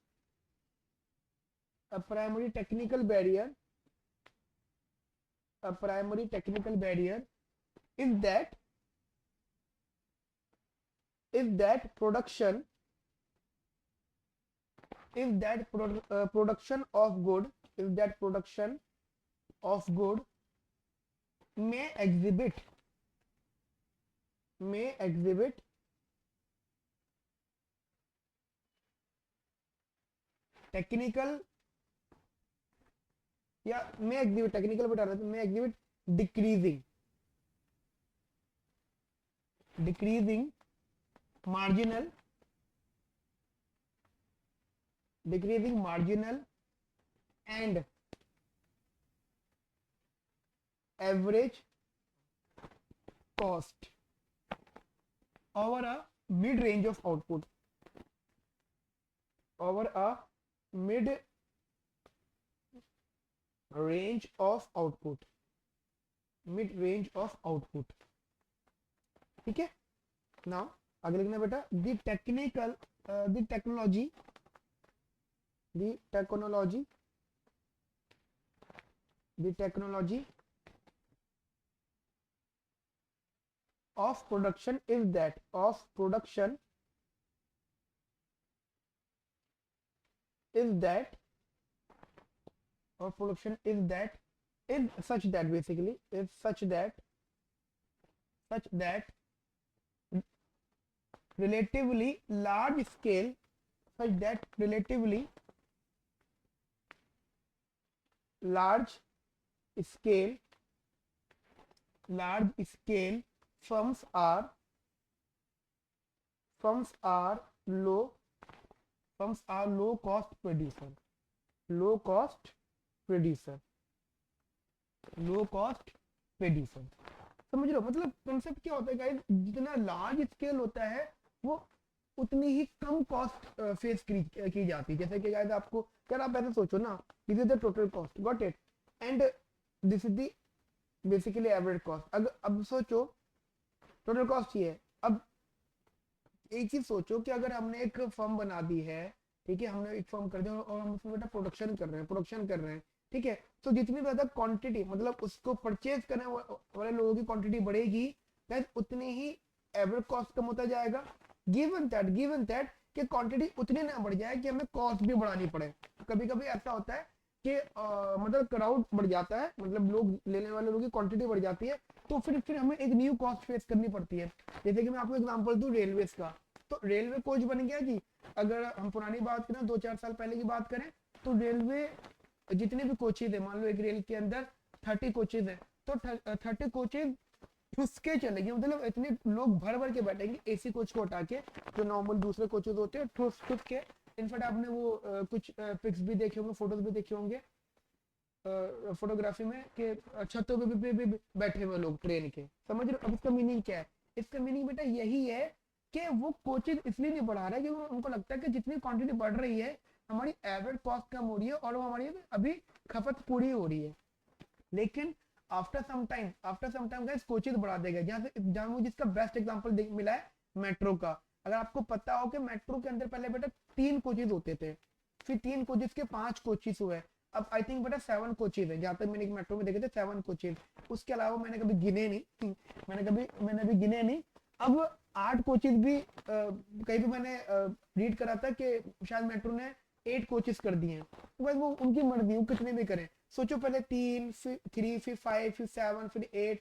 barrier, a primary technical barrier is that production of good is that production of good may exhibit technical या may exhibit टेक्निकल बता रहा था, may exhibit decreasing marginal and average cost over a mid range of output, mid range of output. ठीक है, now आगे लिखना बेटा, the technology of production is that is such that basically is such that relatively large scale firms are low cost producer. समझ लो मतलब concept क्या होता है गाइस, जितना लार्ज स्केल होता है वो उतनी ही कम कॉस्ट फेस की जाती है। जैसे कि गाइस आपको, यार आप ऐसे सोचो ना, this is the total cost, got it, and this is the basically average cost. अगर अब सोचो टोटल कॉस्ट ही है। अब एक चीज सोचो कि अगर हमने एक फर्म बना दी है, ठीक है, हमने एक फर्म कर दिया और हम उसमें बेटा प्रोडक्शन कर रहे हैं, ठीक है, तो जितनी ज्यादा क्वांटिटी मतलब उसको परचेज करने वाले लोगों की क्वांटिटी बढ़ेगी, उतनी ही एवरेज कॉस्ट कम होता जाएगा। गिवन दैट कि क्वांटिटी उतनी ना बढ़ जाए कि हमें कॉस्ट भी बढ़ानी पड़े। कभी कभी ऐसा होता है कि मतलब क्राउड बढ़ जाता है, मतलब लोग लेने वाले लोगों की क्वांटिटी बढ़ जाती है, तो फिर हमें एक न्यू कॉस्ट फेस करनी पड़ती है। जैसे कि मैं आपको एग्जांपल दूं रेलवेज का, तो रेलवे कोच बन गया जी। अगर हम पुरानी बात करें, 2-4 साल पहले की बात करें, तो रेलवे जितने भी कोचेज है, मान लो एक रेल के अंदर 30 कोचेज है, तो 30 कोचेज ठुसके चलेगी, मतलब इतने लोग भर भर के बैठेंगे एसी कोच को हटा के, जो नॉर्मल दूसरे कोचेज होते हैं ठुस के। इनफैक्ट आपने वो कुछ पिक्स भी देखे होंगे, फोटोज भी देखे होंगे फोटोग्राफी में कि छतों पे भी बैठे हुए लोग ट्रेन के। समझ रहे हो? अब इसका मीनिंग क्या है? इसका मीनिंग बेटा यही है कि वो कोचेज इसलिए नहीं बढ़ा रहे क्योंकि उनको लगता है कि जितनी क्वांटिटी बढ़ रही है हमारी एवरेज कॉस्ट कम हो रही है और वो हमारी अभी खपत पूरी हो रही है। लेकिन आफ्टर सम टाइम गाइस कोचेज बढ़ा देगा। जहां मुझे इसका बेस्ट एग्जांपल मिला है मेट्रो का। अगर आपको पता हो कि मेट्रो के अंदर पहले बेटा 3 कोचेज होते थे, फिर 3 कोचेज के 5 कोचेज हुए, अब आई थिंक बेटा 7 कोचेज है। जहां तक मैंने मेट्रो में देखे थे 7 कोचेज, उसके अलावा मैंने कभी गिने नहीं। अब 8 कोचेज भी कहीं भी मैंने रीड करा था कि शायद मेट्रो ने 8 कोचेस कर दिए हैं। तो भाई वो उनकी मर्जी, वो कितने भी करें। सोचो पहले 3 फिर 3 फिर 5 फिर 7 फिर 8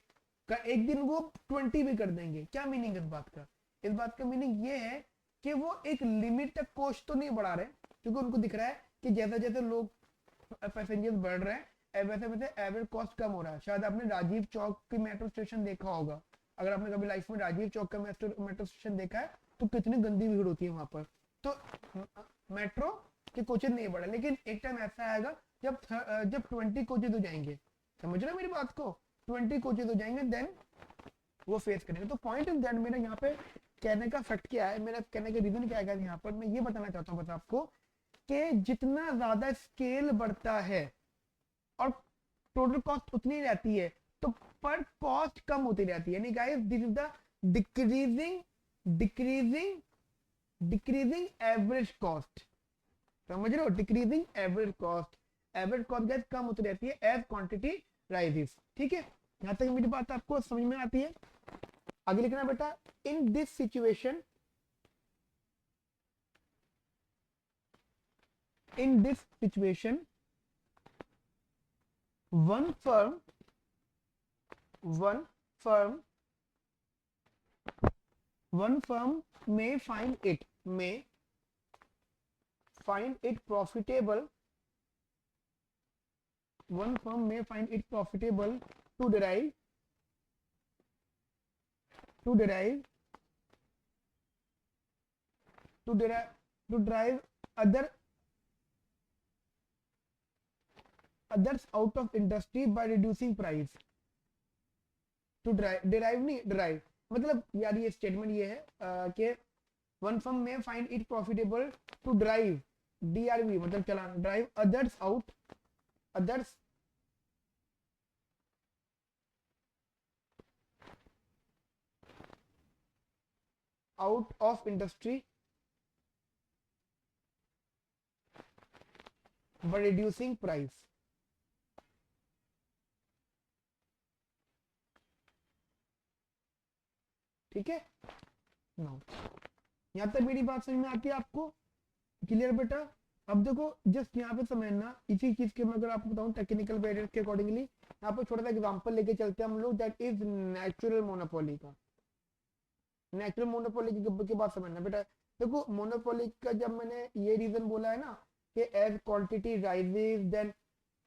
का एक दिन वो 20 भी कर देंगे। क्या मीनिंग इस बात का? इस बात का मीनिंग ये है कि वो एक लिमिट तक कॉस्ट तो नहीं बढ़ा रहे, क्योंकि उनको दिख रहा है कि जैसे जैसे लोग पैसेंजर्स बढ़ रहे हैं वैसे वैसे एवरेज कॉस्ट कम हो रहा है। शायद आपने राजीव चौक की मेट्रो स्टेशन देखा होगा। अगर आपने कभी लाइफ में राजीव चौक का मेट्रो स्टेशन देखा है तो कितनी गंदी भीड़ होती है वहां पर। तो मेट्रो के कोचेज नहीं बढ़े, लेकिन एक टाइम ऐसा आएगा जब 20 कोचेज हो जाएंगे। समझ रहे हो मेरी बात को? 20 कोचेज हो जाएंगे, देन वो फेस करेंगे। तो पॉइंट इज दैट, मेरा यहाँ पे कहने का फैक्ट क्या है, मेरा कहने का रीजन क्या है, यहाँ पर मैं ये बताना चाहता हूँ बस आपको कि जितना ज्यादा स्केल बढ़ता है और टोटल कॉस्ट उतनी रहती है, तो पर कॉस्ट कम होती रहती है। यानी guys this is the decreasing average cost. समझ रहे हो? Decreasing average cost guys come होती रहती है एज क्वांटिटी राइजेस। ठीक है, यहां तक मेरी बात आपको समझ में आती है? आगे लिखना बेटा, in this situation one firm one firm one firm may find it profitable one firm may find it profitable to derive to derive to derive to drive other others out of industry by reducing price to derive नहीं derive मतलब यार ये statement ये है कि one firm may find it profitable to drive DRV मतलब चलाना drive others out of industry by reducing price. ठीक है नो यहाँ तक मेरी बात समझ में आती है आपको क्लियर बेटा अब देखो जस्ट यहाँ पे समझना इसी चीज के मैं अगर आपको बताऊं टेक्निकल बैरियर के अकॉर्डिंगली यहाँ पे छोटा सा एग्जांपल लेके चलते हैं हम लोग दैट इज नेचुरल मोनोपोली का नेचुरल मोनोपोली की बात समझना बेटा देखो मोनोपोली का जब मैंने ये रीजन बोला है ना कि as quantity rises then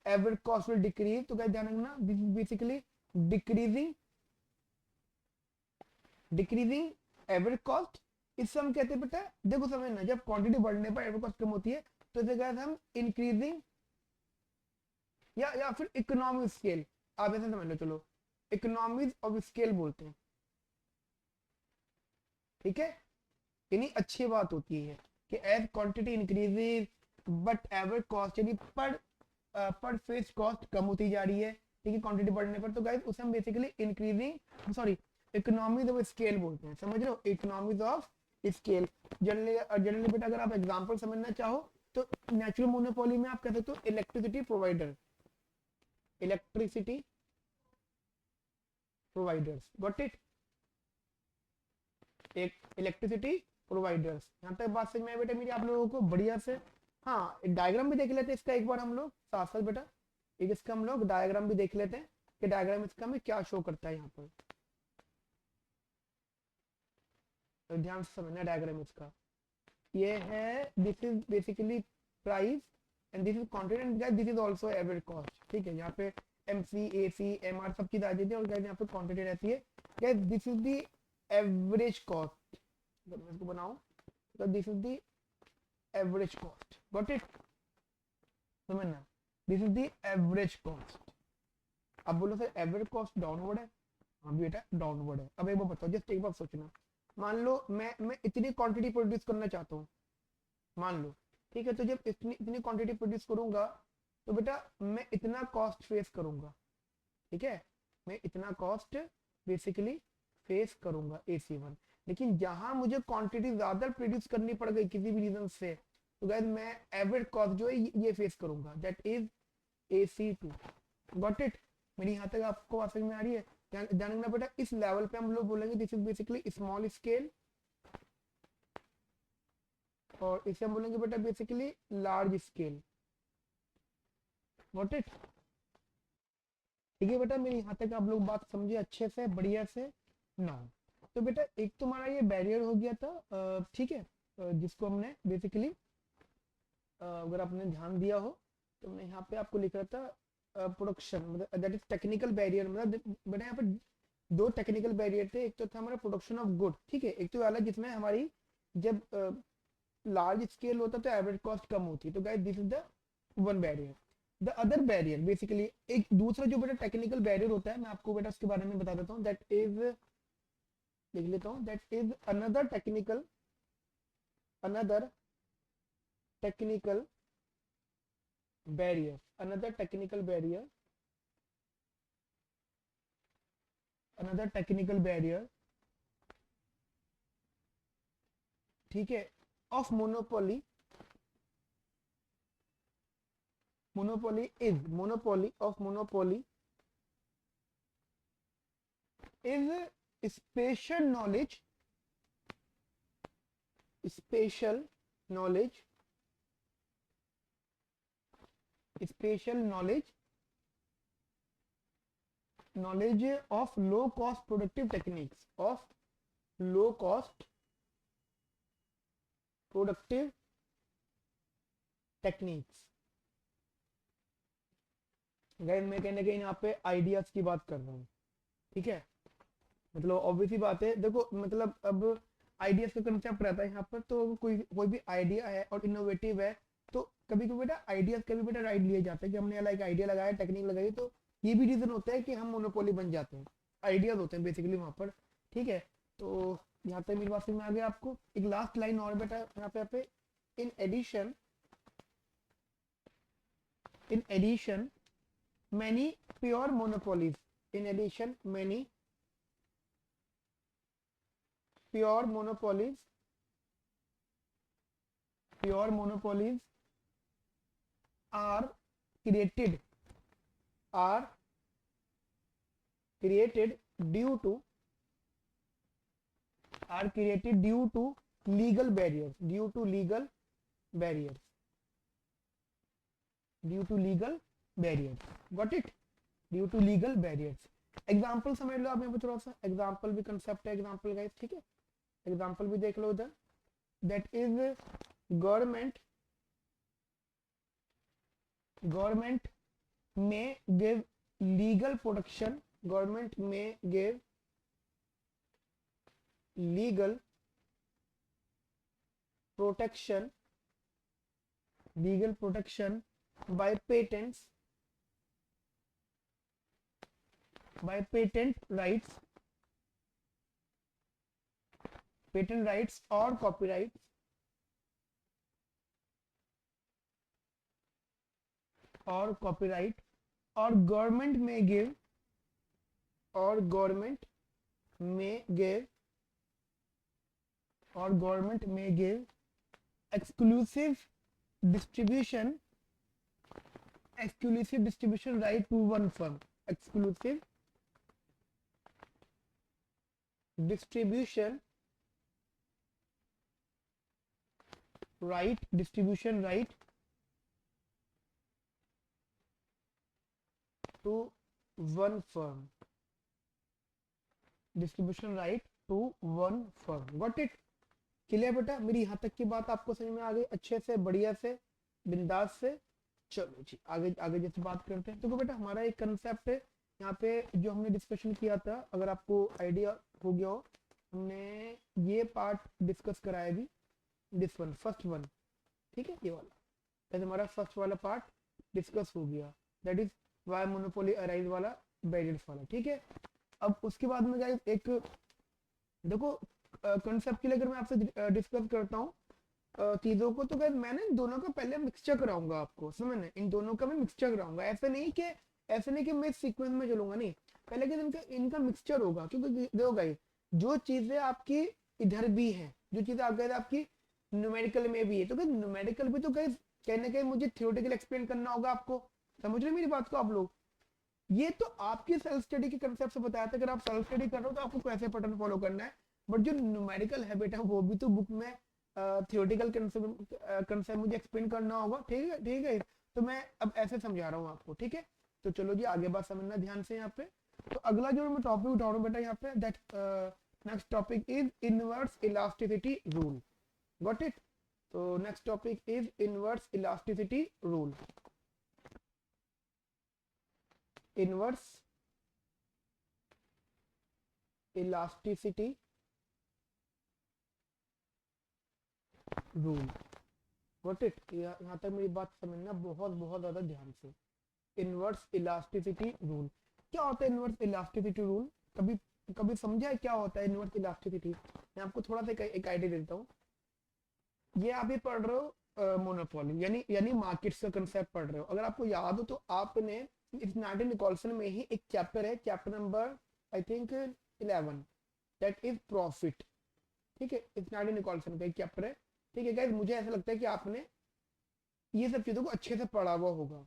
average cost will decrease तो क्या ध्यान रखना this is basically decreasing average cost इससे हम कहते हैं बेटा देखो समझना जब क्वांटिटी बढ़ने पर एवरेज कॉस्ट कम होती है तो इसे कहते हैं हम इंक्रीजिंग या फिर इकोनॉमी स्केल आप ऐसे समझ लो चलो इकोनॉमीज ऑफ स्केल बोलते हैं ठीक है यानी अच्छी बात होती है कि as quantity increases but average cost यानी पर फेस कॉस्ट कम होती जा रही है ठीक है क्वांटिटी बढ़ने पर तो गाइस उसे हम basically increasing sorry economies of scale बोलते हैं समझ रहे हो इकोनॉमीज ऑफ स्केल जनरली बेटा अगर आप एग्जांपल समझना चाहो तो नेचुरल मोनोपोली में आप कह सकते हो इलेक्ट्रिसिटी प्रोवाइडर्स गॉट इट एक इलेक्ट्रिसिटी प्रोवाइडर्स यहाँ तक बात समझ में बेटा मेरी आप लोगों को बढ़िया से हाँ डायग्राम भी देख लेते हैं इसका एक बार हम लोग साथ साथ बेटा एक इसका हम लोग डायग्राम भी देख लेते हैं कि डायग्राम इसका हमें क्या शो करता है यहाँ पर तो ध्यान से समझना डायग्राम इसका ये है this is basically price and this is quantity and this is also average cost ठीक है यहाँ पे MC AC MR सब चीज आ जाती है और यहाँ पे क्वांटिटी रहती है this is the average cost मैं इसको बनाऊं तो this is the average cost got it समझना this is the average cost अब बोलो सर एवरेज कॉस्ट डाउनवर्ड है हाँ बेटा डाउनवर्ड है अब एक बार बताओ जस्ट एक बार सोचना मान लो मैं इतनी क्वांटिटी प्रोड्यूस करना चाहता हूँ मान लो ठीक है तो जब इतनी क्वांटिटी प्रोड्यूस करूंगा तो बेटा मैं इतना कॉस्ट फेस करूंगा ठीक है मैं इतना कॉस्ट बेसिकली फेस करूंगा AC1 लेकिन जहां मुझे क्वांटिटी ज्यादा प्रोड्यूस करनी पड़ गई किसी भी रीजन से तो गाइस मैं एवरेज कॉस्ट जो है ये फेस करूंगा that is AC2 got it मेरी यहाँ तक आपको बात समझ में आ रही है ध्यान रखना बेटा इस लेवल पे हम लोग बोलेंगे this is basically small scale और इसे हम बोलेंगे बेटा basically large scale got it ठीक है बेटा मेरी यहाँ तक आप लोग बात समझे अच्छे से बढ़िया से ना तो बेटा एक तुम्हारा ये बैरियर हो गया था ठीक है जिसको हमने बेसिकली अगर आपने ध्यान दिया हो तो हमने यहाँ पे आपको लिखा था प्रोडक्शन मतलब दैट इज टेक्निकल बैरियर मतलब बेटा यहाँ पे दो टेक्निकल बैरियर थे एक तो था हमारा प्रोडक्शन ऑफ गुड ठीक है एक तो वाला जिसमें हमारी जब लार्ज स्केल होता तो एवरेज कॉस्ट कम होती तो guys this is the one barrier the other barrier basically एक दूसरा जो बेटा टेक्निकल बैरियर होता है मैं आपको बेटा उसके बारे में बता देता हूँ दैट इज लिख लेता हूँ that is another technical barrier another technical barrier ठीक है of monopoly is spatial knowledge knowledge of low cost productive techniques, of low cost productive techniques। Guys मैं कहने के यहाँ पे आइडियाज की बात कर रहा हूँ, ठीक है। मतलब ऑब्वियसली बात है, देखो मतलब अब आइडियाज का कंसेप्ट रहता है यहाँ पर, तो कोई कोई भी आइडिया है और इनोवेटिव है, तो कभी कभी बेटा आइडियाज कभी बेटा राइट लिए जाते हैं कि हमने लाइक आइडिया लगाया, टेक्निक लगाई, तो ये भी रीजन होता है कि हम मोनोपोली बन जाते हैं। आइडियाज होते हैं बेसिकली वहां पर, ठीक है। तो यहाँ तक मेरी बात समझ में आ गया आपको। एक लास्ट लाइन और बेटा यहाँ पे in addition, in addition many pure monopolies, in addition many pure monopolies, pure monopolies are created, are created due to, are created due to legal barriers, due to legal barriers, due to legal barriers, got it, due to legal barriers। Example समझ लो आप यहाँ पे थोड़ा सा, example भी concept है example guys, ठीक है। एग्जाम्पल भी देख लो उधर, दैट इज गवर्नमेंट, गवर्नमेंट में गिव लीगल प्रोटेक्शन, गवर्नमेंट में give legal protection, legal protection by patents, by patent rights, patent rights or copyrights, or copyright, or government may give, or government may give, or government may give exclusive distribution, exclusive distribution right to one firm, exclusive distribution right, distribution right to one firm, distribution right to one firm, got it, clear बेटा। मेरी यहाँ तक की बात आपको समझ में आ गई अच्छे से, बढ़िया से, बिंदास से। चलो जी आगे आगे जैसे बात करते हैं, तो बेटा हमारा एक कंसेप्ट है यहाँ पे जो हमने डिस्कशन किया था, अगर आपको आइडिया हो गया हो, हमने ये पार्ट डिस्कस कराया भी, दिस वन फर्स्ट वन, ठीक है, ये वाला तो हमारा फर्स्ट वाला पार्ट डिस्कस हो गया, that is why monopoly arise वाला, बैरियर्स वाला, ठीक है। अब उसके बाद में गाइस एक देखो कंसेप्ट के लिए अगर मैं आपसे डिस्कस करता हूँ चीजों को, तो गाइस मैंने इन दोनों का पहले मिक्सचर कराऊंगा आपको, समझ, इन दोनों का मैं मिक्सचर कराऊंगा, ऐसे नहीं कि मैं सीक्वेंस में चलूंगा, नहीं, पहले कि इनका इनका मिक्सचर होगा, क्योंकि देखो गाइस जो चीजें आपकी इधर भी है, जो चीजें आपकी न्यूमेरिकल में भी है, तो गाइस न्यूमेरिकल भी तो गाइस कहने के मुझे थ्योरेटिकल एक्सप्लेन करना होगा आपको, समझ रहे मेरी बात को आप लोग। ये तो आपकी सेल्फ स्टडी के कंसेप्ट से बताया था, अगर आप सेल्फ स्टडी कर रहे हो तो आपको कैसे पैटर्न फॉलो करना है, बट जो न्यूमेरिकल है बेटा वो भी तो बुक में थियोरेटिकल कंसेप्ट मुझे एक्सप्लेन करना होगा, ठीक है। तो मैं अब ऐसे समझा रहा हूँ आपको, ठीक है। तो चलो जी आगे बात समझना ध्यान से यहाँ पे। तो अगला जो मैं टॉपिक उठा रहा हूँ बेटा यहाँ पे, that next topic is inverse elasticity rule, got it. तो next topic is inverse elasticity rule, inverse elasticity rule, got it. यहाँ तक मेरी बात समझना बहुत बहुत ज्यादा ध्यान से। इनवर्स इलास्टिसिटी रूल क्या होता है? इनवर्स इलास्टिसिटी रूल कभी कभी समझा है क्या होता है इनवर्स इलास्टिसिटी? मैं आपको थोड़ा सा एक आइडिया देता हूँ। ये आप ही पढ़ रहे हो मोनोपोली यानी मार्केट्स का कंसेप्ट पढ़ रहे हो। अगर आपको याद हो तो आपने इस नार्टन निकोलसन में ही एक चैप्टर है, chapter number I think 11, that is profit, ठीक है। इस नार्टन निकोलसन का एक चैप्टर है, ठीक है गाइस। मुझे ऐसा लगता है कि आपने ये सब चीजों को अच्छे से पढ़ा हुआ होगा,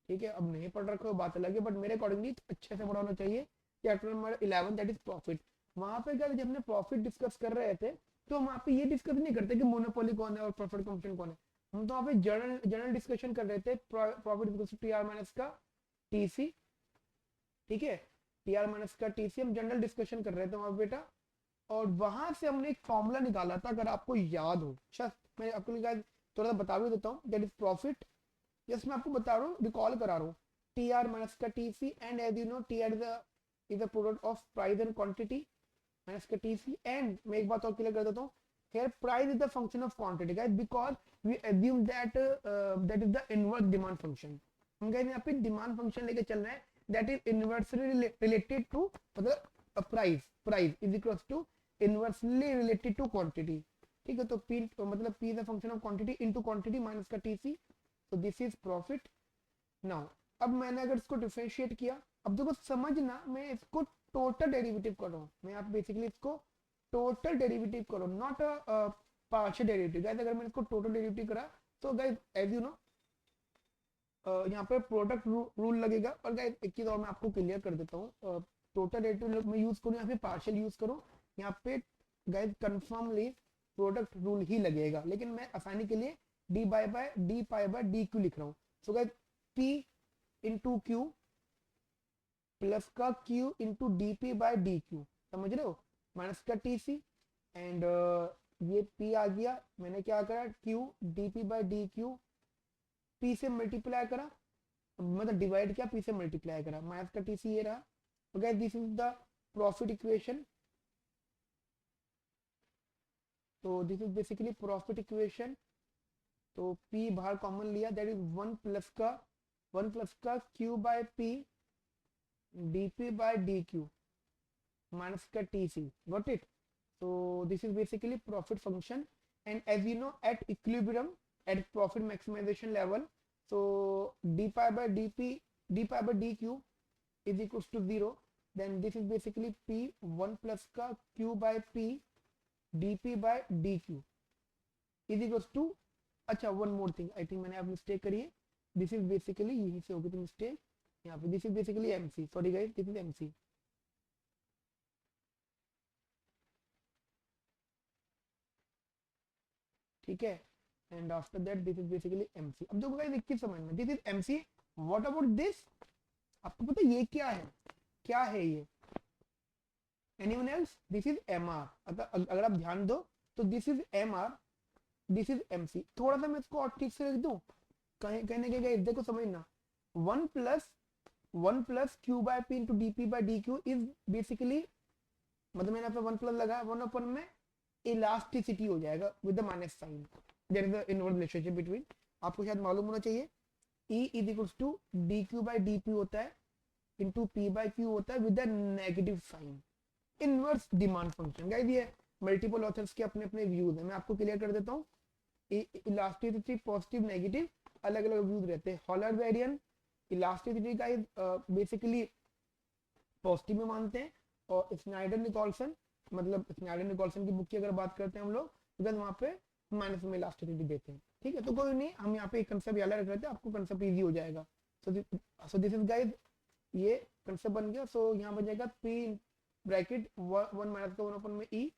ठीक है। अब नहीं पढ़ रखा हो बात अलग है, बट मेरे अकॉर्डिंगली अच्छे से पढ़ा होना चाहिए। Chapter number 11 that is profit. वहां पे जब हमने प्रॉफिट डिस्कस कर रहे थे तो हम वहाँ पे ये डिस्कस नहीं करते कि मोनोपोली कौन है और प्रॉफिट कंपटीशन कौन है। हम तो वहाँ पे जनरल डिस्कशन कर रहे थे, प्रॉफिट टी आर माइनस का टीसी, ठीक है। टी आर माइनस का टी सी, हम जनरल डिस्कशन कर रहे थे वहां बेटा, और वहां से हमने एक फॉर्मूला निकाला था, अगर आपको याद हो। शायद मैं आपको थोड़ा सा बता भी देता हूँ, दैट इज प्रॉफिट। जस्ट मैं आपको बता रहा हूँ, रिकॉल करा रहा हूँ, टी आर माइनस का T C, and as you know T R is a product of price and quantity minus का टी सी। एंड मैं एक बात और क्लियर कर देता हूँ, here price is the function of quantity guys, because we assume that that is the inverse demand function। हम guys यहाँ पे डिमांड फंक्शन लेके चल रहे हैं, that is inversely related to मतलब price is equals to inversely related to quantity। ठीक है, तो P मतलब P is a function of quantity into quantity minus का TC, so this is profit। now अब मैंने अगर इसको डिफरेंशिएट किया, अब देखो समझना, मैं इसको टोटल डेरिवेटिव कर रहा हूँ, मैं आप बेसिकली इसको टोटल डेरिवेटिव करो, not a partial derivative guys. अगर मैंने इसको टोटल डेरिवेटिव करा तो गाइस एज यू नो यहाँ पे प्रोडक्ट रूल लगेगा। और गाइस एक चीज और मैं आपको क्लियर कर देता हूँ, टोटल डेरिवेटिव मैं यूज करूँ या फिर पार्शियल यूज करूँ, यहाँ पे गाइस कंफर्मली प्रोडक्ट रूल ही लगेगा, लेकिन मैं आसानी के लिए D P by D Q लिख रहा हूँ। So guys P into Q plus का Q into D P by D Q, समझ रहे हो, माइनस का टी सी, एंड ये P आ गया, मैंने क्या करा Q D P by D Q, P से मल्टीप्लाई करा, मतलब डिवाइड किया, P से मल्टीप्लाई करा, माइनस का TC ये रहा। तो guys this is the profit equation. तो this is basically profit equation. तो P बाहर कॉमन लिया, दैट इज 1 प्लस का Q by P D P by D Q minus का TC, got it. So this is basically profit function, and as you know at equilibrium, at profit maximization level, so d pi by dp, d pi by dq is equals to 0, then this is basically p 1 plus का q by p dp by dq is equals to, अच्छा one more thing, I think मैंने अब mistake करी है, this is basically यहीं से होगी तो मिस्टेक यहाँ पे, this is basically mc, sorry guys, this is mc। ठीक है, and after that this is basically MC. अब देखो गाइस एक चीज समझ में, this is MC, what about this, आपको पता है ये क्या है, क्या है ये, anyone else, this is MR. अगर आप ध्यान दो तो this is MR, this is MC. थोड़ा सा मैं इसको और ठीक से लिख दूं, कहने के गाइस देखो समझना, 1 plus Q by P into D P by D Q is basically, मतलब मैंने यहाँ पे 1 प्लस लगाया, 1/, में इलास्टिसिटी हो जाएगा with the minus sign, there is the inverse relationship between, आपको शायद मालूम होना चाहिए, E is equals to D Q by D P होता है इंटू पी बाई क्यू होता है with the negative sign, inverse demand function. Guys ये मल्टीपल ऑथर्स के अपने अपने व्यूज हैं, मैं आपको क्लियर कर देता हूँ, इलास्टिसिटी पॉजिटिव नेगेटिव अलग अलग व्यूज रहते हैं। हॉलर-वेरियन इलास्टिसिटी गाइस बेसिकली पॉजिटिव में मानते हैं, और स्नाइडर निकोल्सन, मतलब स्नाइडर निकोल्सन की बुक की अगर बात करते हैं हम लोग, बिकॉज वहां पे माइनस में इलास्टिसिटी देते हैं। ठीक है, तो कोई नहीं, हम यहाँ पे एक कंसेप्ट याद रख रहे थे, आपको कंसेप्ट इजी हो जाएगा। सो दिस इज गाइस, ये कंसेप्ट बन गया। सो यहाँ बन जाएगा P ब्रैकेट 1 माइनस का 1 में E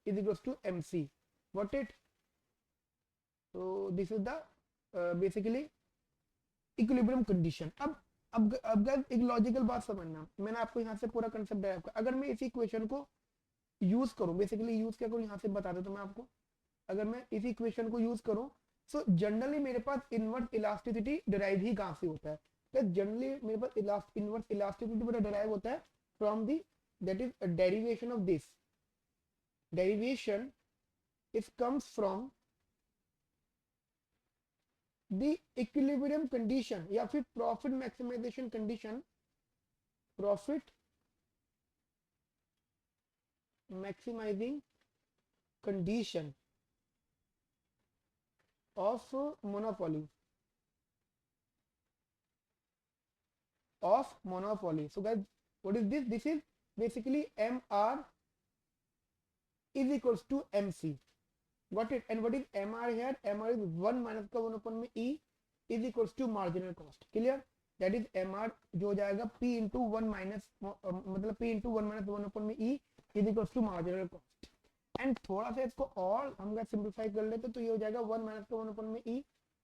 is equals to MC, what it. तो this is the basically equilibrium condition. अब गाइस एक लॉजिकल बात समझना, मैंने आपको यहाँ से पूरा कंसेप्ट ड्राइव किया, अगर मैं इसी इक्वेशन को यूज करूं, बेसिकली यूज क्या करूं यहाँ से बता देता हूं मैं आपको, अगर मैं इस इक्वेशन को यूज करूं, सो जनरली मेरे पास इनवर्स इलास्टिसिटी डिराइव ही कहां से होता है, तो जनरली मेरे पास इनवर्स इलास्टिसिटी मेरा डिराइव होता है from the, that is derivation of this, derivation is comes from the equilibrium condition या फिर profit maximisation condition, profit maximising condition of monopoly, so guys what is this, this is basically MR is equals to MC, got it। and what is MR here, MR is 1 minus का 1 में E is equals to marginal cost, clear, that is MR जो हो जाएगा P into 1 minus मतलब P into 1 minus 1 में E is equals to marginal cost। And थोड़ा सा इसको और हम सिंप्लीफाई कर लेते तो ये हो जाएगा 1 माइनस का 1 में E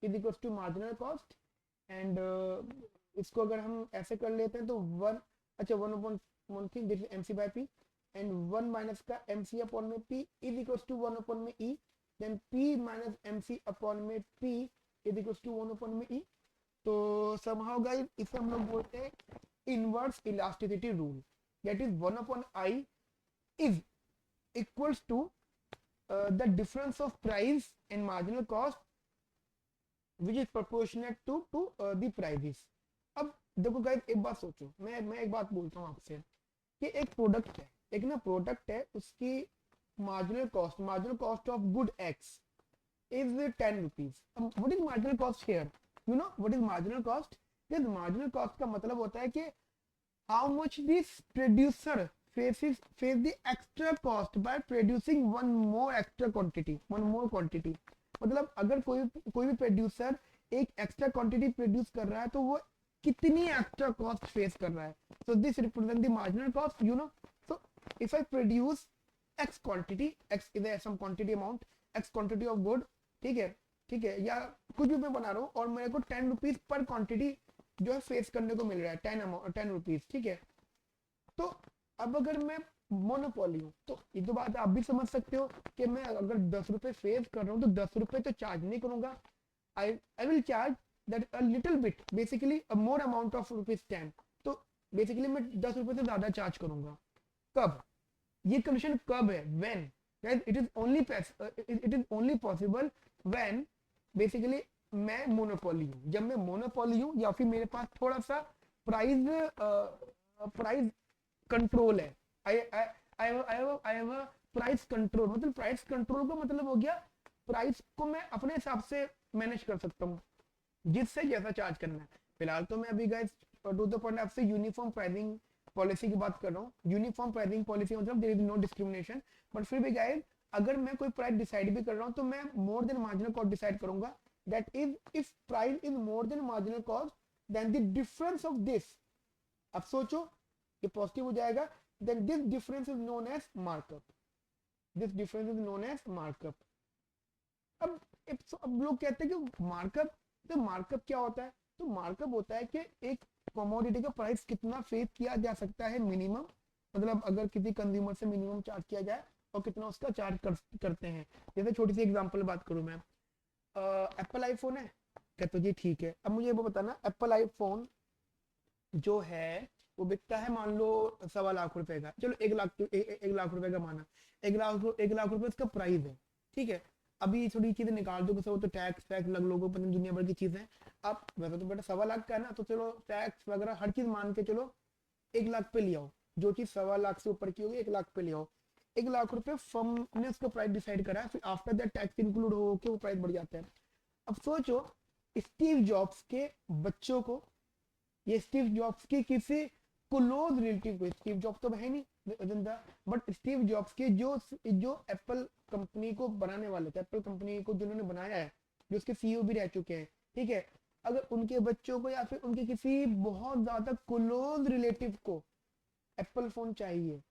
is equals to marginal cost, and इसको अगर हम ऐसे कर लेते हैं तो 1, अच्छा 1 monthly this is MC by P and 1 minus का MC अपॉन में P is equal to 1 upon में E, then P minus MC upon में P is equal to 1 upon में E। तो somehow guys इसे हम लोग बोलते हैं inverse elasticity rule, that is 1 upon I is equals to the difference of price and marginal cost which is proportionate to the prices। अब देखो guys एक बात सोचो, मैं एक बात बोलता हूँ आपसे कि एक प्रोडक्ट है, एक ना प्रोडक्ट है, उसकी marginal cost of good x is 10 rupees। what is marginal cost here? You know what is marginal cost? This marginal cost का मतलब होता है कि how much this producer face the extra cost by producing one more quantity। मतलब अगर कोई भी producer एक एक्स्ट्रा क्वांटिटी प्रोड्यूस कर रहा है तो वो कितनी एक्स्ट्रा कॉस्ट फेस कर रहा है। so this represent the marginal cost, you know। so if I produce x quantity, x is some quantity amount, x quantity of good, ठीक है, या कुछ भी मैं बना रहा हूँ और मेरे को 10 रुपीज पर क्वांटिटी जो है फेस करने को मिल रहा है, 10 रुपीज, ठीक है। तो अब अगर मैं मोनोपोली हूँ तो ये तो बात आप भी समझ सकते हो कि मैं अगर 10 रुपए फेस कर रहा हूँ तो 10 रुपए तो चार्ज नहीं करूंगा, I will charge that a little bit, basically a more amount of ₹10। तो बेसिकली मैं 10 रुपए से ज्यादा चार्ज करूंगा। कब? ये कंडीशन कब है? When it is only possible when basically मैं मोनोपोली हूँ। जब मैं मोनोपोली हूँ या फिर मेरे पास थोड़ा सा प्राइस कंट्रोल है, I have a price control. मतलब प्राइस कंट्रोल का मतलब हो गया प्राइस को मैं अपने हिसाब से मैनेज कर सकता हूँ, जिससे जैसा चार्ज करना है। फिलहाल तो मैं अभी गाइस टू द पॉइंट आपसे यूनिफॉर्म प्राइसिंग पॉलिसी की बात कर रहा हूँ। यूनिफॉर्म प्राइसिंग पॉलिसी मतलब there is no discrimination, but फिर भी गाइस अगर मैं कोई प्राइस डिसाइड भी कर रहा हूँ तो मैं more than marginal cost decide करूंगा। That is if price is more than marginal cost then the difference of this, अब सोचो ये पॉजिटिव हो जाएगा, then this difference is known as markup. This difference is known as markup. अब लोग कहते हैं कि मार्कअप, तो मार्कअप क्या होता है? तो मार्कअप होता है कि एक कमोडिटी का प्राइस कितना फेस किया जा सकता है मिनिमम, मतलब अगर किसी कंज्यूमर से मिनिमम चार्ज किया जाए और कितना उसका चार्ज करते हैं। जैसे छोटी सी एग्जांपल बात करूं मैं, एप्पल आईफोन है, कहते जी ठीक है। अब मुझे वो बताना, एप्पल आईफोन जो है वो बिकता है मान लो 1.25 लाख रुपए का, चलो 1 लाख रुपए का माना, 1 लाख रुपए इसका प्राइस है, ठीक है। अभी थोड़ी चीजें निकाल दो, वो तो टैक्स लग लोगों पर दुनिया भर की चीजें। अब वैसे तो बेटा 1.25 लाख का है ना, तो चलो टैक्स वगैरह हर चीज मान के चलो 1 लाख पे ले आओ, जो चीज 1.25 लाख से ऊपर की होगी 1 लाख पे ले आओ। 1 लाख रुपए फर्म ने उसका प्राइस डिसाइड करा है, फिर आफ्टर दैट टैक्स इंक्लूड हो के वो प्राइस बढ़ जाता है। अब सोचो स्टीव जॉब्स के बच्चों को, ये स्टीव जॉब्स की किसी क्लोज रिलेटिव को, स्टीव जॉब्स तो है नहीं जिंदा, बट स्टीव जॉब्स के जो एप्पल कंपनी को बनाने वाले थे, एप्पल कंपनी को जिन्होंने बनाया है, जो उसके सीईओ भी रह चुके हैं, ठीक है। अगर उनके बच्चों को या फिर उनके किसी बहुत ज्यादा क्लोज रिलेटिव को एप्पल फोन चाहिए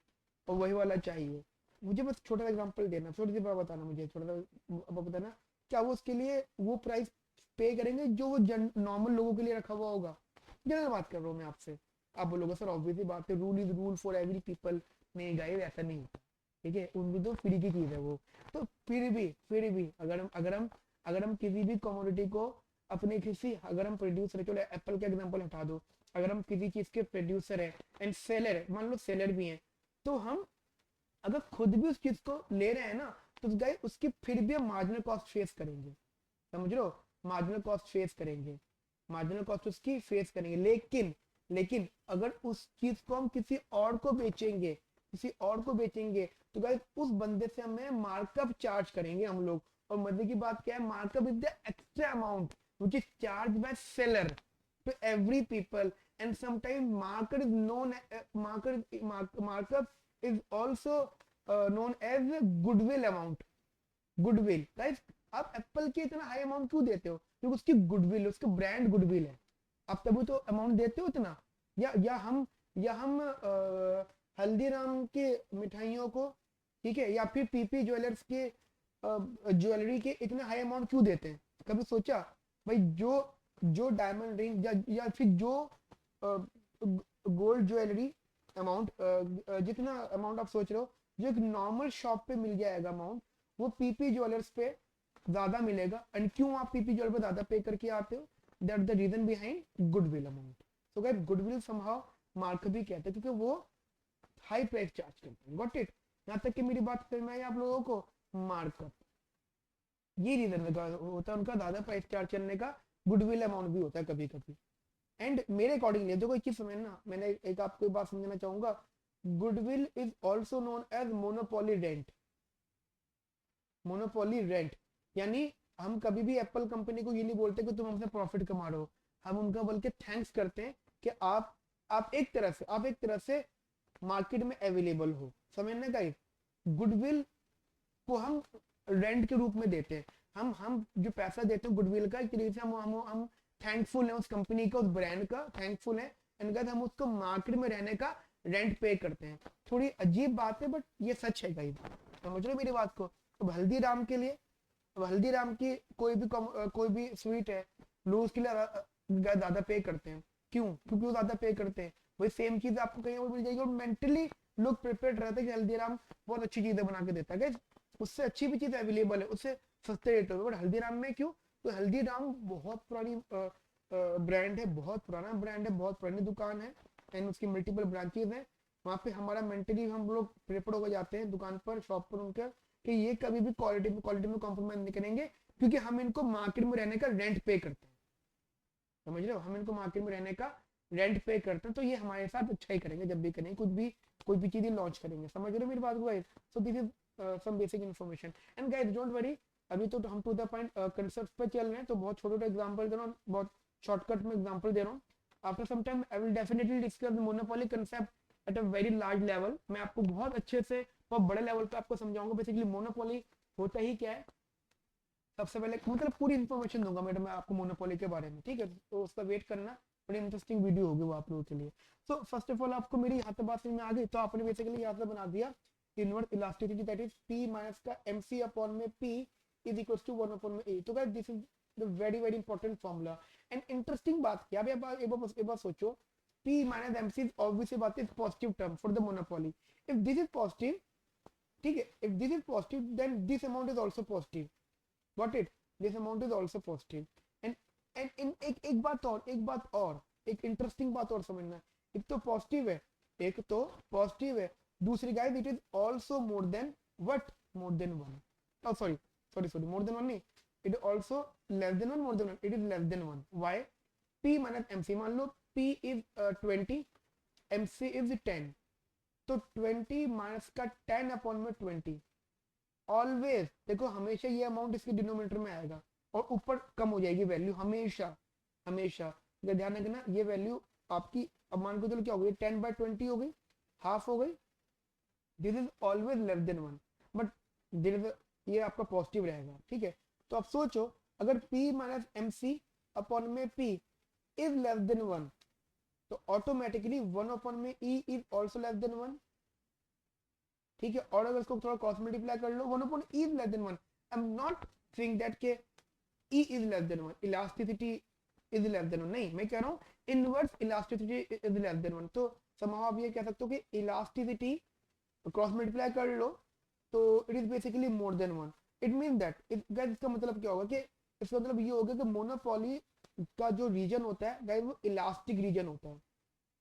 और वही वाला चाहिए, मुझे बस छोटा सा एग्जांपल देना, छोटी सी बात बताना, मुझे छोटा सा बताना, क्या वो उसके लिए वो प्राइस पे करेंगे जो वो नॉर्मल लोगों के लिए रखा हुआ होगा? जनरल बात कर रहा हूँ मैं आपसे। आप बोलोगे सर ऑब्वियसली बात है, rule is rule for every people. नहीं गाइस, ऐसा नहीं होता, ठीक है। उनकी तो फ्री की चीज है वो। तो फिर भी अगर हम किसी भी कमोडिटी को अपने किसी, अगर हम प्रोड्यूसर, चलो एप्पल का एग्जांपल हटा दो, अगर हम किसी चीज के प्रोड्यूसर है एंड सेलर है, मान लो सेलर भी है, तो हम अगर खुद भी उस चीज को ले रहे हैं ना, तो गाइस उसकी फिर भी हम मार्जिनल कॉस्ट फेस करेंगे, समझ रहे हो? मार्जिनल कॉस्ट फेस करेंगे, मार्जिनल कॉस्ट उसकी फेस करेंगे। लेकिन अगर उस चीज को हम किसी और को बेचेंगे तो गाइस उस बंदे से हमें मार्कअप चार्ज करेंगे हम लोग। और मजे की बात क्या है, markup is the extra amount which is charge by seller to every people, and sometime markup is known markup is also known as goodwill amount. Goodwill guys, आप एप्पल के इतना हाई अमाउंट क्यों देते हो? क्योंकि उसकी गुडविल, उसका brand goodwill है, आप तभी तो अमाउंट देते हो इतना। या हम हल्दीराम के मिठाइयों को, ठीक है, या फिर पीपी ज्वेलर्स के ज्वेलरी के इतने हाई अमाउंट क्यों देते हैं? कभी सोचा भाई जो डायमंड रिंग या फिर जो गोल्ड ज्वेलरी अमाउंट, जितना अमाउंट आप सोच रहे हो जो एक नॉर्मल शॉप पे मिल जाएगा अमाउंट, वो पीपी ज्वेलर्स पे ज्यादा मिलेगा। एंड क्यों आप पीपी ज्वेलर पे ज्यादा पे करके आते हो, that the reason behind goodwill amount. So guys goodwill somehow mark भी कहते हैं क्योंकि वो हाई प्राइस चार्ज करते हैं। Got it? यहाँ तक कि मेरी बात समझ में आई आप लोगों को? मार्कअप, ये रीजन होता है उनका ज्यादा प्राइस चार्ज करने का, गुडविल अमाउंट भी होता है कभी कभी। एंड मेरे अकॉर्डिंगली देखो एक चीज समझना, मैंने एक आपको बात समझना चाहूंगा, goodwill is also known as monopoly rent. Monopoly rent यानी हम कभी भी एप्पल कंपनी को ये नहीं बोलते कि तुम हमसे प्रॉफिट कमा रहे हो, हम उनका बल्कि थैंक्स करते हैं कि आप एक तरह से मार्केट में अवेलेबल हो। समझने का, गुडविल को हम रेंट के रूप में देते हैं। हम जो पैसा देते हैं गुडविल का, एक तरीके से हम थैंकफुल है उस कंपनी का, उस ब्रांड का थैंकफुल है, एंड हम उसको मार्केट में रहने का रेंट पे करते हैं। थोड़ी अजीब बात है बट ये सच है गाइस, समझ रहे मेरी बात को? अब हल्दीराम के लिए, अब हल्दीराम की कोई भी स्वीट है, लोग उसके लिए ज्यादा पे करते हैं। क्यों? क्योंकि वो ज्यादा पे करते हैं। वही सेम चीज आपको कहीं और मिल जाएगी और मेंटली लोग प्रिपेयर्ड रहते हैं कि हल्दीराम बहुत अच्छी चीजें बना के देता है। उससे अच्छी भी चीज अवेलेबल है, उससे सस्ते रेट पे, बट हल्दीराम में क्यों? तो हल्दीराम बहुत पुरानी ब्रांड है, बहुत पुराना ब्रांड है, बहुत पुरानी दुकान है, एंड उसकी मल्टीपल ब्रांचेज हैं। वहाँ पे हमारा मेंटली हम लोग प्रिपेयर्ड होकर जाते हैं दुकान पर, शॉप पर उनके, कि ये कभी भी क्वालिटी में कॉम्प्रोमाइज नहीं करेंगे, क्योंकि हम इनको मार्केट में रहने का रेंट पे करते हैं। समझ रहे हो? हम इनको मार्केट में रहने का रेंट पे करते हैं, तो ये हमारे साथ अच्छा ही करेंगे जब भी करेंगे, कोई भी चीजें लॉन्च करेंगे। समझ रहे हो मेरी बात को guys? So this is some basic information. And guys don't worry, अभी तो हम टू द पॉइंट कंसेप्ट पे चल रहे हैं, तो बहुत छोटे छोटे एग्जांपल दे रहा हूँ, बहुत शॉर्टकट में एग्जांपल दे रहा हूँ। After some time I will definitely discuss the monopoly concept at a very large level. मैं आपको बहुत अच्छे से बहुत बड़े लेवल पे आपको समझाऊंगा बेसिकली मोनोपोली होता ही क्या है। सबसे पहले मतलब पूरी इन्फॉर्मेशन दूंगा मैडम मैं आपको मोनोपोली के बारे में, ठीक है? तो उसका वेट करना, बड़ी इंटरेस्टिंग वीडियो होगी वो आप लोगों के लिए। सो फर्स्ट ऑफ ऑल आपको मेरी यहाँ तक बात समझ में आ गई, तो आपने बेसिकली यहाँ से बना दिया inverse elasticity, that is P minus का mc अपॉन में p is equal to 1 upon में a। तो guys this is the very very important formula. And interesting बात क्या, एक बार सोचो, p minus mc is obviously बात है positive term for the monopoly. If this is positive, ठीक है, if this is positive then this amount is also positive. Got it? This amount is also positive. And in एक बात और एक interesting बात और समझना, एक तो पॉजिटिव है, एक तो पॉजिटिव है, दूसरी guys it is also more than what? More than one. oh sorry more than one नहीं, it is also less than one, more than one, it is less than one. Why? p minus mc, मान लो p is 20, mc is 10, तो 20 minus का 10 upon में 20, always देखो हमेशा ये amount इसके डिनोमिनेटर में आएगा और ऊपर कम हो जाएगी वैल्यू, हमेशा हमेशा। अगर ध्यान रखना ये वैल्यू आपकी, अब मान को चलो क्या हो गई, 10/20 हो गई, हाफ हो गई, this is always less than one, but this is, ये आपका पॉजिटिव रहेगा, ठीक है? तो अब सोचो अगर p minus M C upon में p is less than one, तो ऑटोमेटिकली 1 अपॉन में e is also less than one, ठीक है? और अगर इसको थोड़ा क्रॉस मल्टीप्लाई कर लो, 1 upon e is less than one. I am not saying that के e is less than one, elasticity is less than one, नहीं, मैं कह रहा हूँ inverse elasticity is less than one. तो समहाउ आप ये कह सकते हो कि इलास्टिसिटी क्रॉस मल्टीप्लाई कर लो तो it is basically more than one. It mean that, guys इसका मतलब क्या होगा, कि इसका मतलब ये होगा कि मोनोपोली का जो रीजन होता है गाइस वो इलास्टिक रीजन होता है,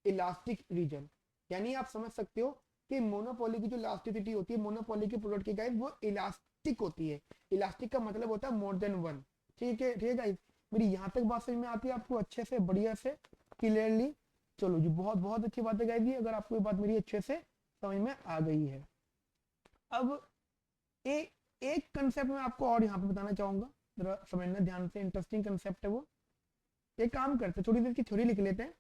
इलास्टिक रीजन। यानी आप समझ सकते हो कि मोनोपोली की जो इलास्टिसिटी होती है मोनोपोली के प्रोडक्ट की गाइस वो इलास्टिक होती है। इलास्टिक का मतलब होता है मोर देन वन, ठीक है? ठीक है गाइस, मेरी यहाँ तक बात समझ में आती है आपको अच्छे से, बढ़िया से, क्लियरली? चलो जी, बहुत बहुत अच्छी बात है गाइस ये, अगर आपको ये बात मेरी अच्छे से समझ में आ गई है। अब एक कंसेप्ट मैं आपको और यहाँ पे बताना चाहूंगा, जरा समझना ध्यान से, इंटरेस्टिंग कंसेप्ट है वो। एक काम करते थोड़ी देर की थ्योरी लिख लेते हैं,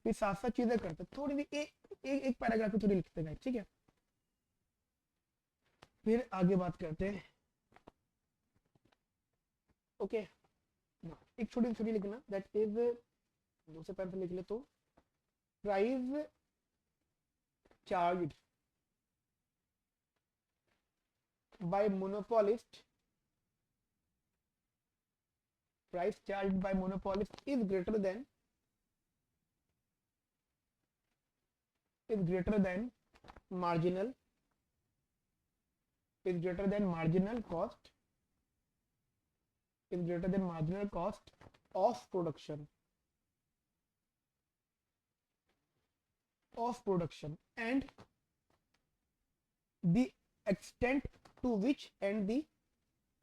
फिर साथ साथ चीजें करते, थोड़ी सी एक पैराग्राफ की थ्योरी लिखते हैं, ठीक है? फिर आगे बात करते हैं। ओके, एक छोटी थ्योरी लिखना, दैट इज, दूसरे पैर पे लिख ले तो, price charge by monopolist, price charged by monopolist is greater than is greater than marginal is greater than marginal cost is greater than marginal cost of production and the extent to which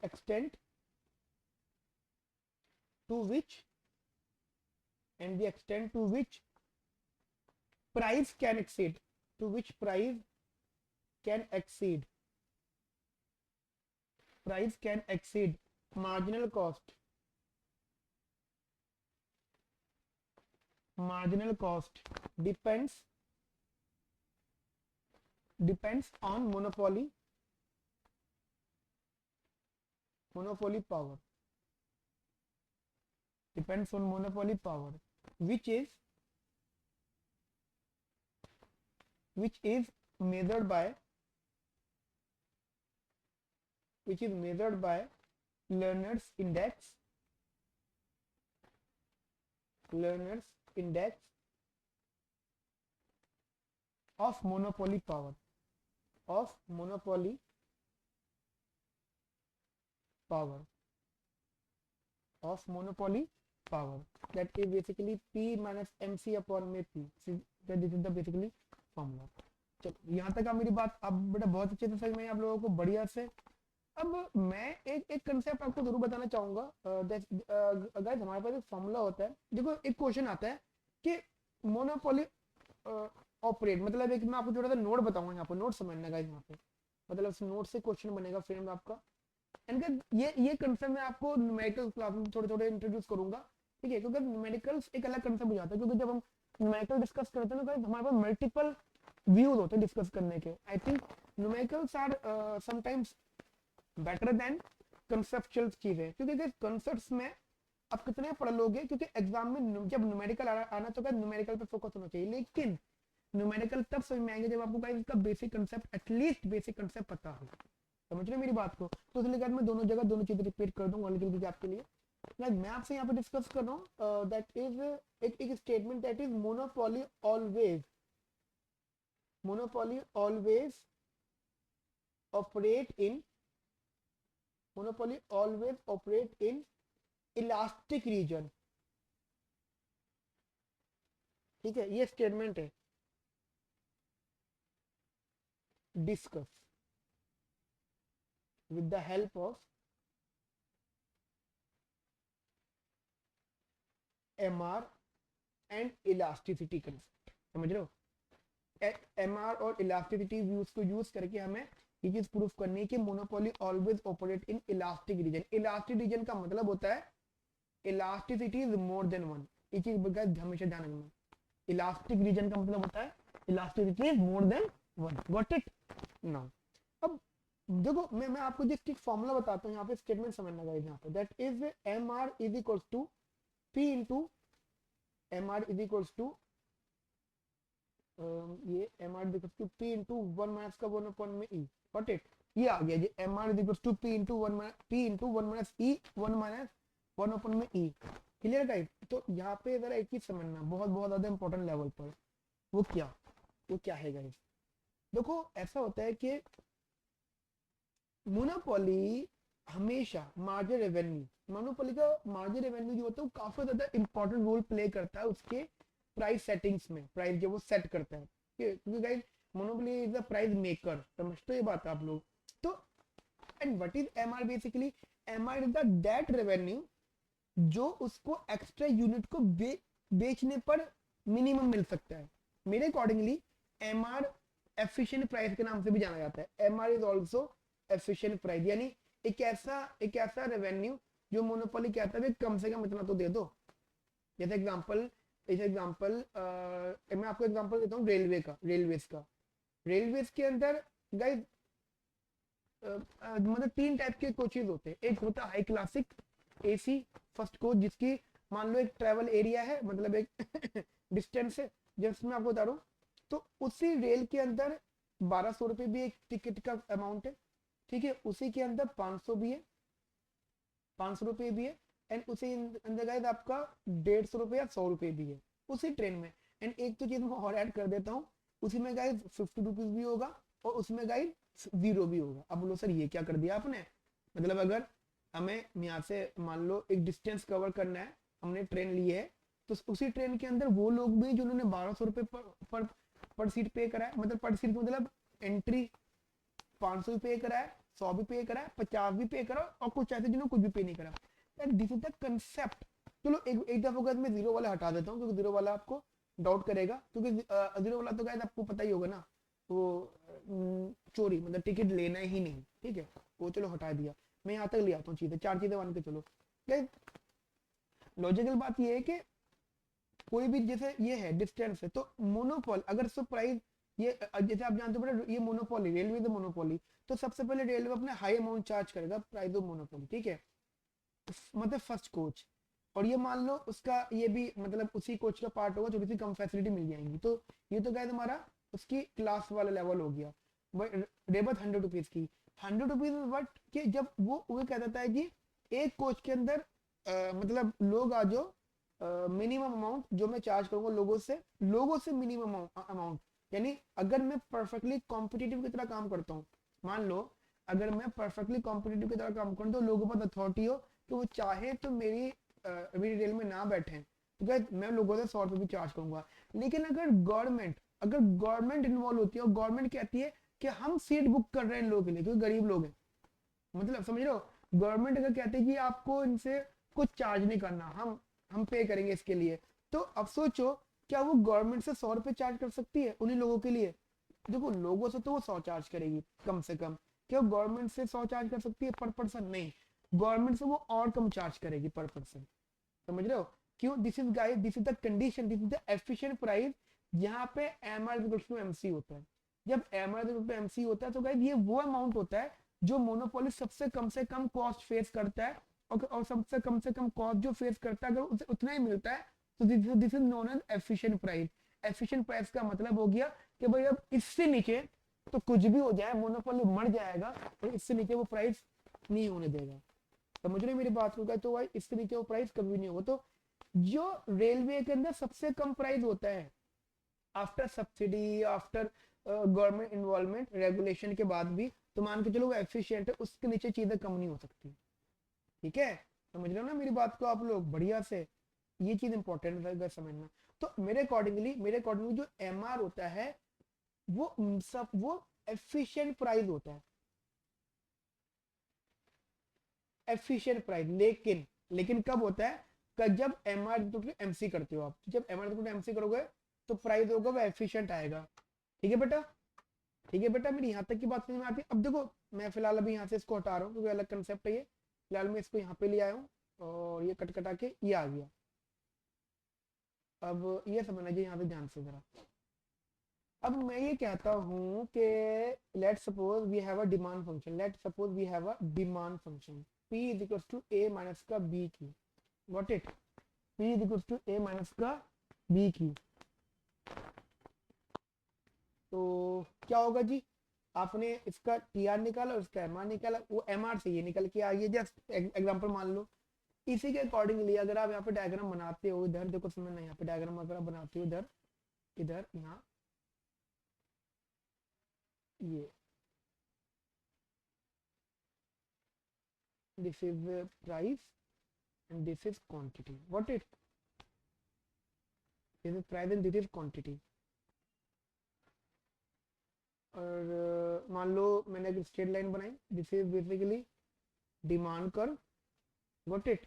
extent to which the extent to which price can exceed price can exceed marginal cost depends on monopoly power which is measured by Lerner's index of monopoly power that is basically P minus MC upon में P. This is the basically formula. चलो यहाँ तक आप मेरी बात अब बेटा बहुत अच्छे से समझ में आई आप लोगों को बढ़िया से. अब मैं एक कंसेप्ट आपको जरूर बताना चाहूंगा. गाइस हमारे पास एक फॉर्मूला होता है. देखो एक क्वेश्चन आता है कि मोनोपोली ऑपरेट मतलब एक मैं आपको थोड़ा सा नोट बताऊंगा. यहाँ पर नोट समझना गाइस. यहाँ पे मतलब उस नोट से क्वेश्चन बनेगा फ्रेंड आपका. एंड ये कंसेप्ट मैं आपको न्यूमेरिकल क्लास में थोड़े इंट्रोड्यूस करूंगा. ठीक है क्योंकि न्यूमेरिकल्स एक अलग कंसेप्ट हो जाता है. क्योंकि जब हम न्यूमेरिकल डिस्कस करते हैं ना गाइस हमारे पास मल्टीपल व्यूज होते हैं डिस्कस करने के. I think numericals are sometimes better than conceptual चीजें. क्योंकि कंसेप्ट्स में आप कितने पढ़ लोगे क्योंकि एग्जाम में जब न्यूमेरिकल आना तो न्यूमेरिकल पे फोकस होना चाहिए. लेकिन न्यूमेरिकल तब समझ में आएंगे जब आपको गाइस इसका basic concept at least basic concept पता हो. समझ रहे मेरी बात को. तो इसलिए मैं दोनों जगह दोनों चीजें रिपीट कर दूंगा हल्की आपके लिए. लाइक मैं आपसे यहाँ पे डिस्कस कर रहा हूँ दैट इज एक statement that is monopoly always operate in elastic region. ठीक है ये स्टेटमेंट है. Discuss with the help of MR and elasticity concept. समझ रहे हो. MR और elasticity व्यूज को यूज करके हमें ये चीज प्रूफ करनी है कि monopoly always operate in elastic region. Elastic region का मतलब होता है elasticity is more than one. ये चीज हमेशा ध्यान रखना. इलास्टिक रीजन का मतलब होता है elasticity is more than one. Got it now. अब देखो मैं आपको जिस फॉर्मूला बताता हूँ यहाँ पे स्टेटमेंट समझना गाइस. यहाँ पे that is MR is equals to P into MR is equals to ये MR is equals to P into 1 minus का 1 अपॉन में E. Got it. ये आ गया जी MR is equals to P into 1 minus E 1 minus 1 upon में E. Clear guys. तो यहाँ पे जरा एक चीज समझना बहुत ज्यादा इंपॉर्टेंट लेवल पर. वो क्या है गाइस. देखो ऐसा होता है कि मोनोपोली हमेशा मार्जिन रेवेन्यू जो होता है वो काफी ज्यादा इंपॉर्टेंट रोल प्ले करता है उसके प्राइस सेटिंग्स में. प्राइस जो वो सेट करता है क्योंकि guys monopoly is the price maker. समझते हो ये बात आप लोग. तो and what is MR basically. MR is the that revenue जो उसको एक्स्ट्रा यूनिट को बेचने पर मिनिमम मिल सकता है. मेरे अकॉर्डिंगली MR एफिशिएंट प्राइस के नाम से भी जाना जाता है. MR is also efficient price. यानी एक ऐसा रेवेन्यू जो मोनोपोली कहता है कम से कम इतना तो दे दो. जैसे एग्जांपल मैं आपको एग्जांपल देता हूँ रेलवेज के अंदर गाइस मतलब 3 टाइप के कोचेज होते हैं. एक होता है high classic AC first coach जिसकी मान लो एक ट्रेवल एरिया है मतलब एक डिस्टेंस है जिसमें आपको बता रहा हूँ. तो उसी रेल के अंदर 1200 रुपये भी एक टिकट का अमाउंट है. ठीक है उसी के अंदर 500 भी है 500 रुपये भी है. एंड उसी अंदर गाइस आपका 150 रुपये या 100 रुपये भी है उसी ट्रेन में. एंड एक तो चीज मैं और ऐड कर देता हूँ उसी में गाइस 50 रुपीज भी होगा और उसमें गाइस 0 भी होगा। अब बोलो सर ये क्या कर दिया आपने, मतलब अगर हमें यहाँ से मान लो एक डिस्टेंस कवर करना है, हमने ट्रेन ली है, तो उसी ट्रेन के अंदर वो लोग भी जिन्होंने 1200 रुपये पर सीट पे करा है, मतलब पर सीट मतलब एंट्री 500 भी पे करा है, 100 भी पे करा है, 50 भी पे करा और कुछ ऐसे जिन्होंने कुछ भी पे नहीं करा। This is the concept. चलो एक दफा मैं जीरो वाला हटा देता हूँ क्योंकि जीरो वाला आपको डाउट करेगा, क्योंकि जीरो वाला तो गाइस आपको पता ही होगा ना, वो चोरी मतलब टिकट लेना ही नहीं, ठीक है, वो चलो हटा दिया। मैं यहाँ तक ले आता हूँ चीजें, 4 चीजें मान के चलो। लॉजिकल बात ये है कि कोई भी जैसे ये है डिस्टेंस है तो मोनोपोल, अगर सब प्राइस ये जैसे आप जानते हो ये मोनोपोली, रेलवे इज मोनोपोली, तो सबसे पहले रेलवे अपने हाई अमाउंट चार्ज करेगा प्राइस ऑफ मोनोपोली, ठीक है, मतलब फर्स्ट कोच। और ये मान लो उसका ये भी मतलब उसी कोच का पार्ट होगा, थोड़ी सी कम फैसिलिटी मिल जाएंगी। तो ये तो गाइस हमारा उसकी क्लास वाला लेवल हो गया। रेबत 100 रुपीज की, 100 रुपीज बट कि जब वो कह देता है कि एक कोच के अंदर मतलब लोग आ जाओ, मिनिमम अमाउंट जो मैं चार्ज करूंगा लोगों से मिनिमम अमाउंट, यानी अगर मैं परफेक्टली कॉम्पिटिटिव की तरह काम करता हूँ, मान लो अगर मैं परफेक्टली कॉम्पिटिटिव की तरह काम करूँ तो लोगों पर अथॉरिटी हो कि वो चाहे तो मेरी रेल में ना बैठे, तो मैं लोगों से 100 रुपये भी चार्ज करूंगा। लेकिन अगर गवर्नमेंट इन्वॉल्व होती है और गवर्नमेंट कहती है कि हम सीट बुक कर रहे हैं लोगों के लिए क्योंकि गरीब लोग हैं, मतलब समझ रहे हो, गवर्नमेंट अगर कहते हैं कि आपको इनसे कुछ चार्ज नहीं करना, हम पे करेंगे इसके लिए, तो अब सोचो क्या वो गवर्नमेंट से 100 रुपये चार्ज कर सकती है उन्हीं लोगों के लिए? देखो लोगों से तो वो 100 चार्ज करेगी कम से कम, क्या गवर्नमेंट से 100 चार्ज कर सकती है पर पर्सन? नहीं, गवर्नमेंट से वो और कम चार्ज करेगी पर पर्सन। समझ रहे हो क्यों? This is guys, this is the condition, this is the efficient price. यहाँ पे एम आर एमसी होता है। जब एम आर एमसी होता है तो गाइस ये वो अमाउंट होता है जो मोनोपोली सबसे कम से कम कॉस्ट फेस करता है, और सबसे कम से कम कॉस्ट जो फेस करता है अगर उसे उतना ही मिलता है तो this is known as efficient price. Efficient price का मतलब हो गया कि भाई अब इससे नीचे तो कुछ भी हो जाए मोनोपोली मर जाएगा और इससे नीचे वो प्राइस नहीं होने देगा। समझ रहे मेरी बात को? तो भाई इससे नीचे वो प्राइस कभी नहीं होगा। तो जो रेलवे के अंदर सबसे कम प्राइस होता है after subsidy, after government involvement regulation के बाद भी, तो मान के चलो वो एफिशिएंट है, उसके नीचे चीजें कम नहीं हो सकती। ठीक है, समझ रहे हो ना मेरी बात को आप लोग बढ़िया से? ये चीज इंपॉर्टेंट है समझना। तो मेरे अकॉर्डिंगली जो एमआर होता है वो एफिशिएंट प्राइस होता है, एफिशिएंट प्राइस। लेकिन कब होता है? जब एम आर एमसी करते हो आप, जब एम आर एमसी करोगे तो प्राइस होगा वो एफिशिएंट आएगा। ठीक है बेटा, ठीक है बेटा, मेरी यहाँ तक की बात समझ में आती है? अब देखो मैं फिलहाल अभी यहाँ से इसको हटा रहा हूँ क्योंकि अलग कंसेप्ट है ये, फिलहाल मैं इसको यहाँ पे ले आया हूँ और ये कट कटा के ये आ गया। अब ये समझना चाहिए यहाँ से ध्यान से जरा। अब मैं ये कहता हूँ कि let suppose we have a demand function, let suppose we have a demand function p is equals to a minus का b की, got it? p is equals to a minus का b की। तो क्या होगा जी, आपने इसका टी आर निकाला और इसका एम आर निकाला, वो एम आर से ये निकल के आ गया। जस्ट एग्जाम्पल मान लो, इसी के अकॉर्डिंगली अगर आप यहाँ पे डायग्राम बनाते हो, इधर देखो समझना, यहाँ पे डायग्राम अगर आप बनाते हो इधर इधर यहाँ, ये this is the price and this is quantity, what it? This is price and this is quantity। और मान लो मैंने एक स्ट्रेट लाइन बनाई, this is basically demand curve, got it?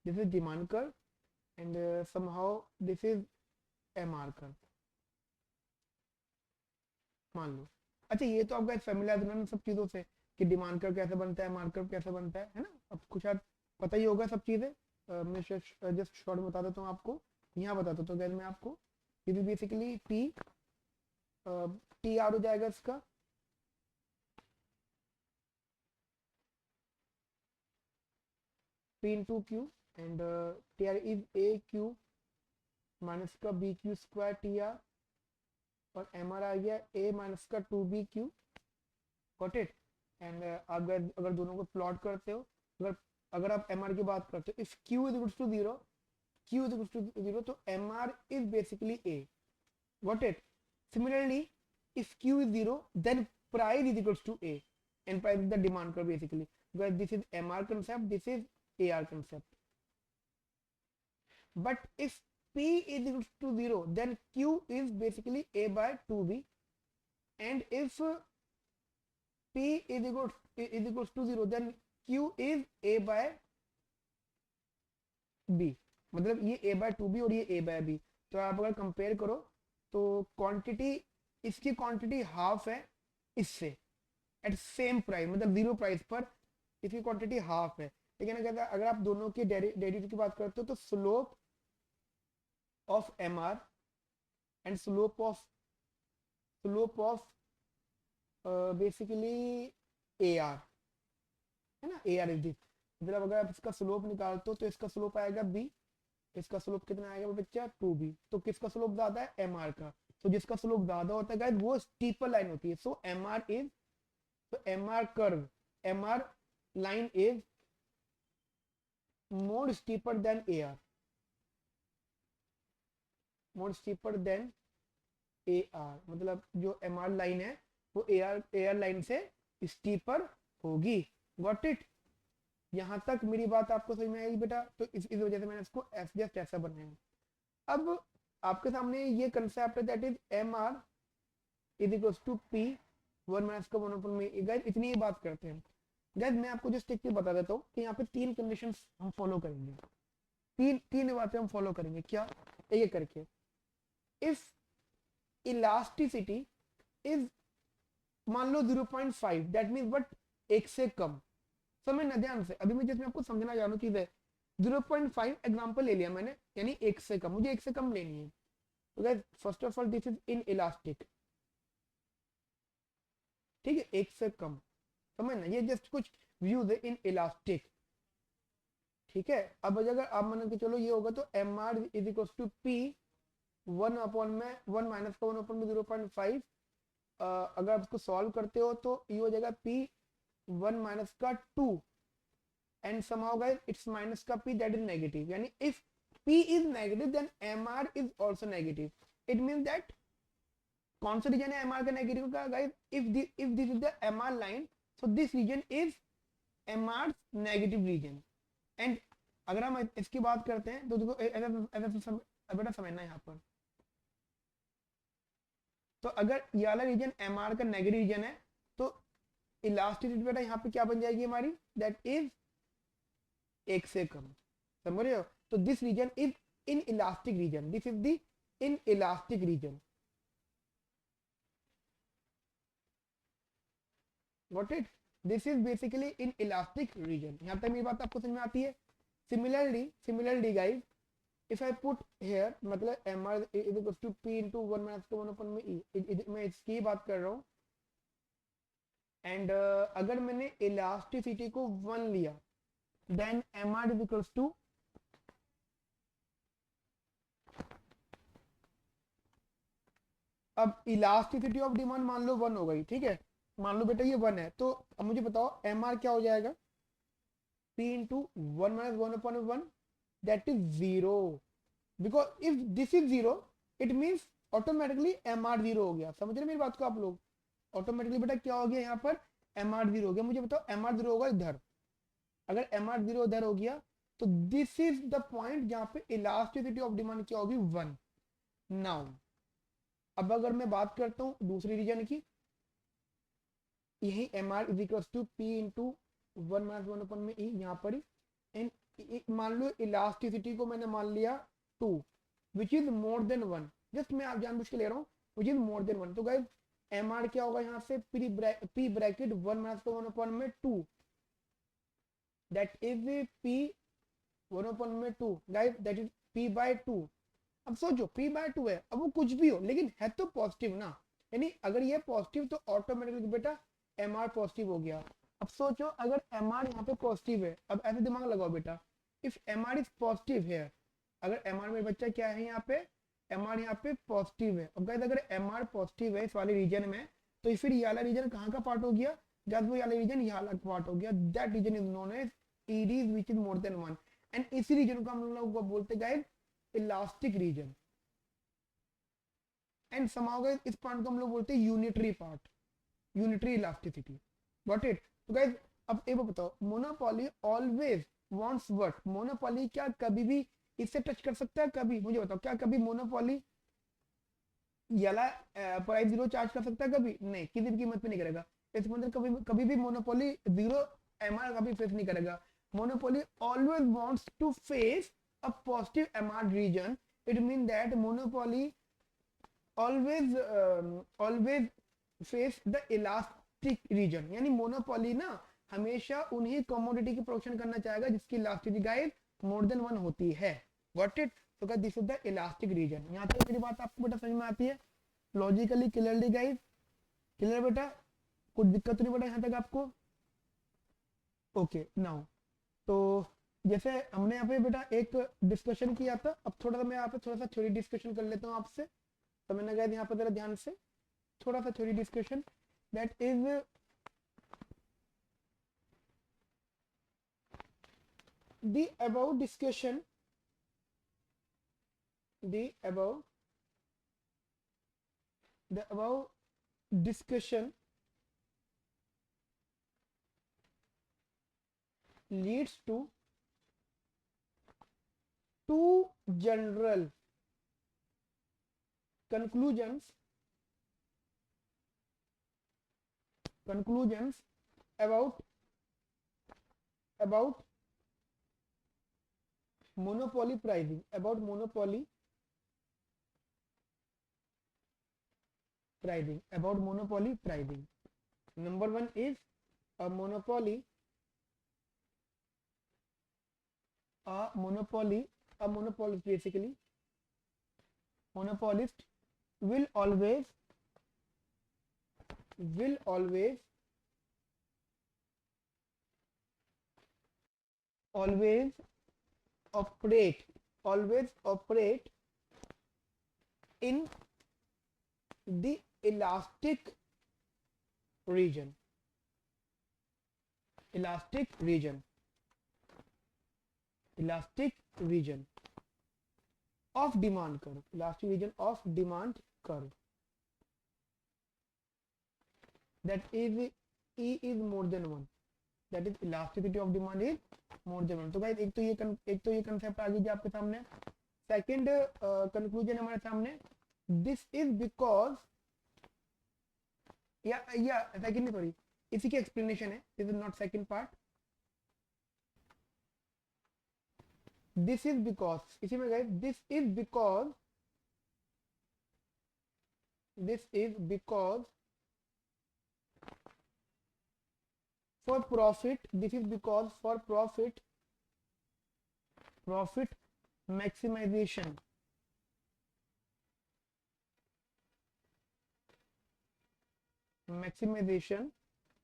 This is demand curve and somehow this is MR curve, मान लो। अच्छा ये तो आपका फैमिलियर है ना सब चीजों से कि डिमांड कर्व कैसे बनता है, एमआर कर्व कैसे बनता है ना? अब कुछ शायद पता ही होगा सब चीजें। मैं जस्ट शॉर्ट बता देता हूँ आपको, यहाँ बता देता हूँ गैस मैं आपको। ये बेसिकली टी आर हो जाएगा इसका, p into Q and T R is A Q minus का B Q square T R, और एम आर आ गया ए माइनस का 2b Q, got it? And अगर दोनों को प्लॉट करते हो, अगर अगर आप एम आर की बात करते हो, if Q is equals to zero, Q is equals to zero, तो M R is basically A, got it? Similarly, if Q is 0, then price is equals to A, and price is the demand curve basically, because this is MR concept, this is AR concept. But if P is equals to 0, then Q is basically A by 2B, and if P is equals to 0, then Q is A by B. मतलब ये A by 2B और ये A by B. तो आप अगर compare करो तो quantity, इसकी क्वांटिटी हाफ है इससे, एट सेम प्राइस, मतलब जीरो प्राइस पर इसकी क्वांटिटी हाफ है. लेकिन अगर आप दोनों के डेरिवेटिव की बात करते हो तो slope of MR and slope of basically AR है ना. AR इज दिस, मतलब अगर आप इसका स्लोप निकालते हो तो इसका स्लोप आएगा B, इसका स्लोप कितना आएगा बच्चा 2B. तो किसका स्लोप ज्यादा है? MR का. तो जिसका स्लोप ज्यादा होता है गाइस वो स्टीपर लाइन होती है. So MR curve, MR line is more steeper than AR, more steeper than AR. मतलब जो MR लाइन है वो AR लाइन से स्टीपर होगी. Got it? यहां तक मेरी बात आपको समझ में आएगी बेटा? तो इस वजह से मैंने इसको जस्ट ऐसा बनाया. अब आपके सामने ये कंसेप्ट है that is MR is equals to P 1 minus का 1 में. गाइस इतनी ही बात करते हैं. गाइस मैं आपको जस्ट एक चीज बता देता हूँ कि यहाँ पे 3 कंडीशंस हम फॉलो करेंगे. तीन बातें हम फॉलो करेंगे. क्या? एक एक करके. इफ इलास्टिसिटी इज मान लो 0.5, दैट मीन्स बट एक से कम. समझना ध्यान से, अभी मैं जिसमें आपको समझना चाह रहा हूँ चीज है. 0.5 एग्जांपल ले लिया मैंने, यानी एक से कम, मुझे एक से कम लेनी है. तो guys first of all this is in elastic. ठीक है, एक से कम. समझना, ये जस्ट कुछ व्यूज है इन इलास्टिक. ठीक है. अब अगर आप मान के चलो ये होगा तो MR is equal to P 1 upon में 1 माइनस का 1 अपॉन में 0.5. अगर आप इसको सॉल्व करते हो तो ये हो जाएगा P 1 माइनस का 2 and somehow guys it's minus का P that is negative. यानी if P is negative then MR is also negative. It means that कौन सा रीजन है MR का नेगेटिव का guys? if this is the MR line, so this region is MR's negative region. and अगर हम इसकी बात करते हैं तो देखो ऐसा बेटा समझना यहाँ पर. तो अगर ये वाला रीजन MR का नेगेटिव रीजन है तो इलास्टिसिटी बेटा यहाँ पे क्या बन जाएगी हमारी? दैट इज एक से कम. समझ रहे हो? तो this region is in elastic region. This is the in elastic region. Got it? This is basically in elastic region. यहाँ तक मेरी बात आपको समझ में आती है? Similarly guys, if I put here, मतलब MR is equals to P into 1 minus 1 upon में E. मैं इसकी बात कर रहा हूँ. एंड अगर मैंने इलास्टिसिटी को 1 लिया then MR is equals to अब इलास्टिसिटी ऑफ डिमांड मान लो 1 हो गई. ठीक है, मान लो बेटा ये 1 है. तो अब मुझे बताओ MR क्या हो जाएगा? P into 1 minus 1 upon 1, that is 0. Because if this is 0, it means automatically MR 0 हो गया. समझ रहे मेरी बात को आप लोग? ऑटोमेटिकली बेटा क्या हो गया यहाँ पर? MR 0 हो गया. मुझे बताओ MR 0 होगा इधर. अगर MR 0 इधर हो गया तो दिस इज द पॉइंट जहाँ पे इलास्टिसिटी ऑफ डिमांड क्या होगी? 1. नाउ अब अगर मैं बात करता हूँ दूसरी रीजन की, यही MR is equals to P into 1 minus 1 upon में E यहाँ पर. एंड मान लो इलास्टिसिटी को मैंने मान लिया 2 which is more than 1. Just मैं आप जानबूझ के ले रहा हूँ विच इज मोर देन 1. तो गाइस MR क्या होगा यहाँ से? P ब्रैकेट 1 माइनस का 1 अपन में 2, दैट इज P 1 अपन में 2 guys, that is P by 2. अब सोचो P बाय 2 है, अब वो कुछ भी हो लेकिन है तो पॉजिटिव ना. यानी अगर ये पॉजिटिव तो ऑटोमेटिकली बेटा MR पॉजिटिव हो गया. अब सोचो अगर MR यहाँ पे पॉजिटिव है, अब ऐसे दिमाग लगाओ बेटा, इफ MR इज पॉजिटिव है, अगर MR में बच्चा क्या है यहाँ पे? MR यहाँ पे पॉजिटिव है. अब गाइस अगर MR पॉजिटिव है इस वाले रीजन में तो फिर ये वाला रीजन कहाँ का पार्ट हो गया? गाइस वो वाला रीजन यहाँ वाला पार्ट हो गया. That region is known as ED which is more than 1. And इसी रीजन को हम लोग बोलते हैं गाइस इलास्टिक रीजन. एंड समाओ इस पॉइंट को हम लोग बोलते हैं unitary part, unitary elasticity. Got it? तो गाइस अब एक बात बताओ, monopoly always wants what? Monopoly क्या कभी भी इससे टच कर सकता है? कभी मुझे बताओ, क्या कभी मोनोपोली याला प्राइस जीरो चार्ज कर सकता है? कभी नहीं, किसी भी कीमत पे नहीं करेगा। इस मतलब कभी कभी भी मोनोपोली जीरो एमआर कभी फेस नहीं करेगा। Monopoly always wants to face a positive MR region. It mean that monopoly always always face the elastic region, यानी मोनोपोली ना हमेशा उन्हीं कमोडिटी की प्रोडक्शन करना चाहेगा जिसकी elasticity guys more than one होती है। Got it? तो guys this is the elastic region. यहां तक मेरी बात आपको बेटा समझ में आती है? Logically clearly guys? क्लियर बेटा? कुछ दिक्कत नहीं बेटा यहां तक आपको? ओके नाउ, तो जैसे हमने यहाँ पे बेटा एक डिस्कशन किया था, अब थोड़ा सा मैं यहाँ पे थोड़ा सा थ्योरी डिस्कशन कर लेता हूँ आपसे। तो मैंने कहा यहाँ पर जरा ध्यान से थोड़ा सा theory discussion, that is the above discussion, the above discussion leads to two general conclusions about monopoly pricing, about monopoly pricing, about monopoly pricing. Number one is a monopoly, a monopolist basically, monopolist will always operate in the elastic region, elastic region of demand curve, elastic region of demand curve, that is E is more than one, that is elasticity of demand is more than one. तो guys एक तो ये concept आ गया आपके सामने। Second conclusion हमारे सामने, this is because या सेकंड सॉरी, इसी की एक्सप्लेनेशन है, this is not second part. This is because, इसी में guys this is because for profit, this is because for profit maximization,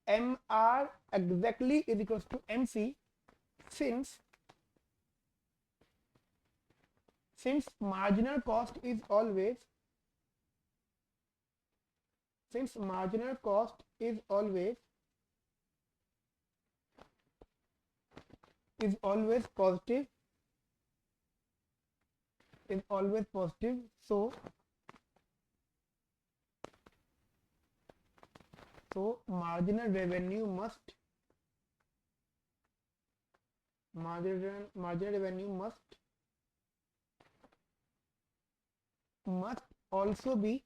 MR exactly is equals to MC, since marginal cost is always positive, so marginal revenue must also be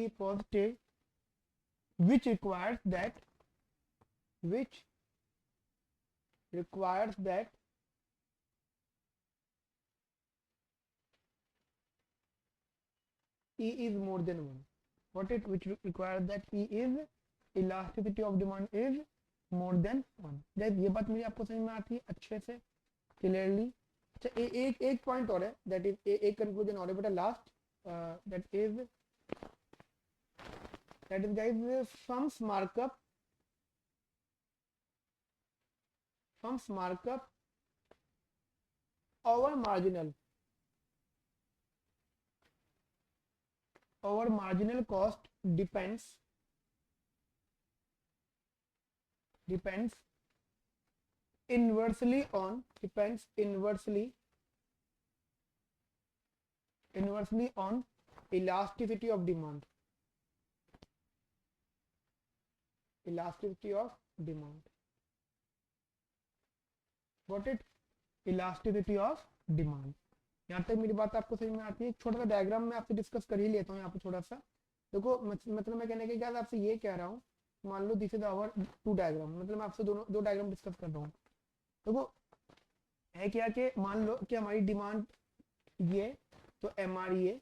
positive, which requires that E is more than one. What it which requires that E is elasticity of demand is more than one. Guys ये बात मेरी आपको समझ में आती है अच्छे से क्लियरली? अच्छा एक पॉइंट और है, दैट इज एक कंक्लूजन और है बेटा last, that is guys firms markup over marginal cost depends inversely on, depends inversely on elasticity of demand. Elasticity of demand. Got it? Elasticity of demand. यहाँ तक मेरी बात आपको समझ में आती है? छोटा सा डायग्राम में आपसे डिस्कस कर ही लेता हूँ यहाँ पे थोड़ा सा. देखो मतलब मैं कहने के क्या आपसे ये कह रहा हूँ, मान लो this is our two diagram, मतलब मैं आपसे दो डायग्राम डिस्कस कर रहा हूँ. देखो है क्या कि मान लो कि हमारी डिमांड ये, तो एम आर ये,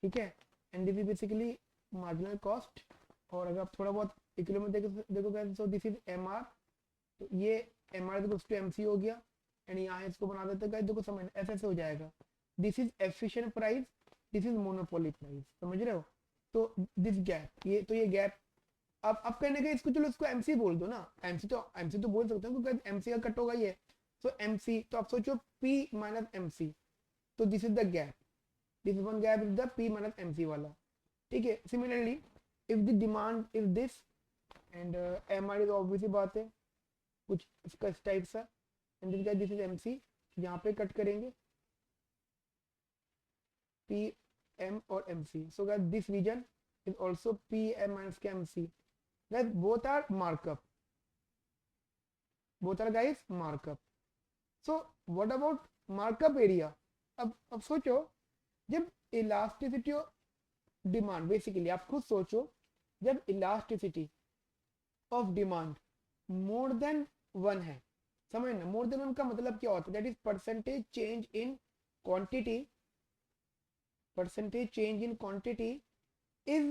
ठीक है, and this is basically marginal cost. और अगर आप थोड़ा बहुत इकोनॉमिक देखोगे तो दिस इज एम आर, तो ये M R to M C हो गया. एंड यहाँ इसको बना देते हैं, देखो समझ ऐसे ऐसे हो जाएगा. This is efficient price, this is monopoly price. समझ रहे हो? तो दिस गैप, ये तो ये गैप. अब कहने का इसको, चलो इसको एमसी बोल दो ना. एमसी तो बोल सकते हो क्योंकि एमसी का कट होगा ये. तो एमसी, तो आप सोचो पी माइनस एमसी, तो this is the gap. This one gap is the P minus MC वाला. ठीक है. Similarly if the demand is this and M R is obviously बात है कुछ इसका इस टाइप सा, एंड दिस इज एमसी. यहाँ पे कट करेंगे पी एम और MC. So guys this region is also PM minus KMC. Guys, both are markup. Both are guys markup. So what about markup area? अब सोचो, जब elasticity demand, basically आप खुद सोचो, जब elasticity of demand more than 1 है, समझ ना, मोर देन 1 का मतलब क्या होता है? That is percentage change in quantity. Percentage change in quantity is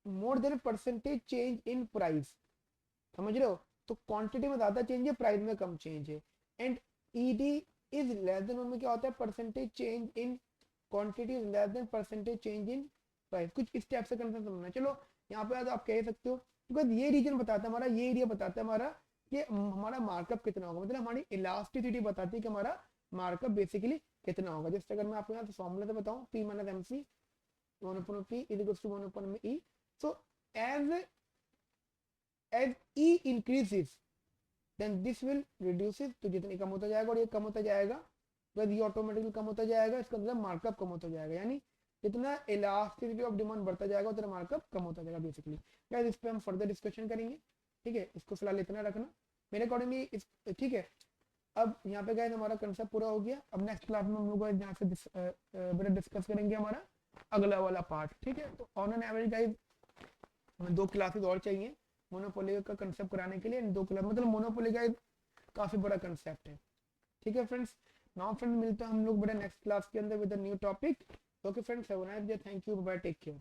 more than percentage change in price. समझ रहे हो? तो क्वांटिटी में ज्यादा चेंज है, प्राइस में कम चेंज है. And ED is less then, उनमें क्या होता है? Percentage change in quantity is less then percentage change in price. कुछ इस टाइप से कंसेप्ट समझना. चलो यहाँ पे आप कह सकते हो बिकॉज ये रीजन बताता है हमारा, ये एरिया बताता है हमारा कि हमारा मार्कअप कितना होगा, मतलब हमारी इलास्टिसिटी बताती है कि हमारा मार्कअप बेसिकली कितना होगा. जैसे अगर मैं आपको यहाँ फॉर्मूला से बताऊँ, P minus MC 1 upon P is equals to 1 upon E. So as E increases, then this will reduces, तो जितनी कम होता जाएगा और ये कम होता जाएगा, तो ये ऑटोमेटिकली कम होता जाएगा. इसका मतलब मार्कअप कम होता जाएगा, यानी जितना इलास्टिसिटी ऑफ डिमांड बढ़ता जाएगा उतना मार्कअप कम होता जाएगा बेसिकली. गाइस इस पे हम फर्दर डिस्कशन करेंगे. ठीक है, इसको फिलहाल इतना रखना मेरे अकॉर्डिंगली. ठीक है, अब यहाँ पे गाइस हमारा कंसेप्ट पूरा हो गया. अब नेक्स्ट क्लास में हम लोग यहाँ से डिस्कस करेंगे हमारा अगला वाला पार्ट. ठीक है, तो ऑन एन एवरेज गाइस हमें 2 क्लासेस और चाहिए मोनोपोली का कंसेप्ट कराने के लिए. 2 क्लास मतलब मोनोपोली गाइस काफी बड़ा कंसेप्ट है. ठीक है फ्रेंड्स, नाउ फ्रेंड्स मिलते हैं हम लोग बड़े नेक्स्ट क्लास के अंदर with a new topic. Okay friends, have a nice day. Thank you, bye, take care.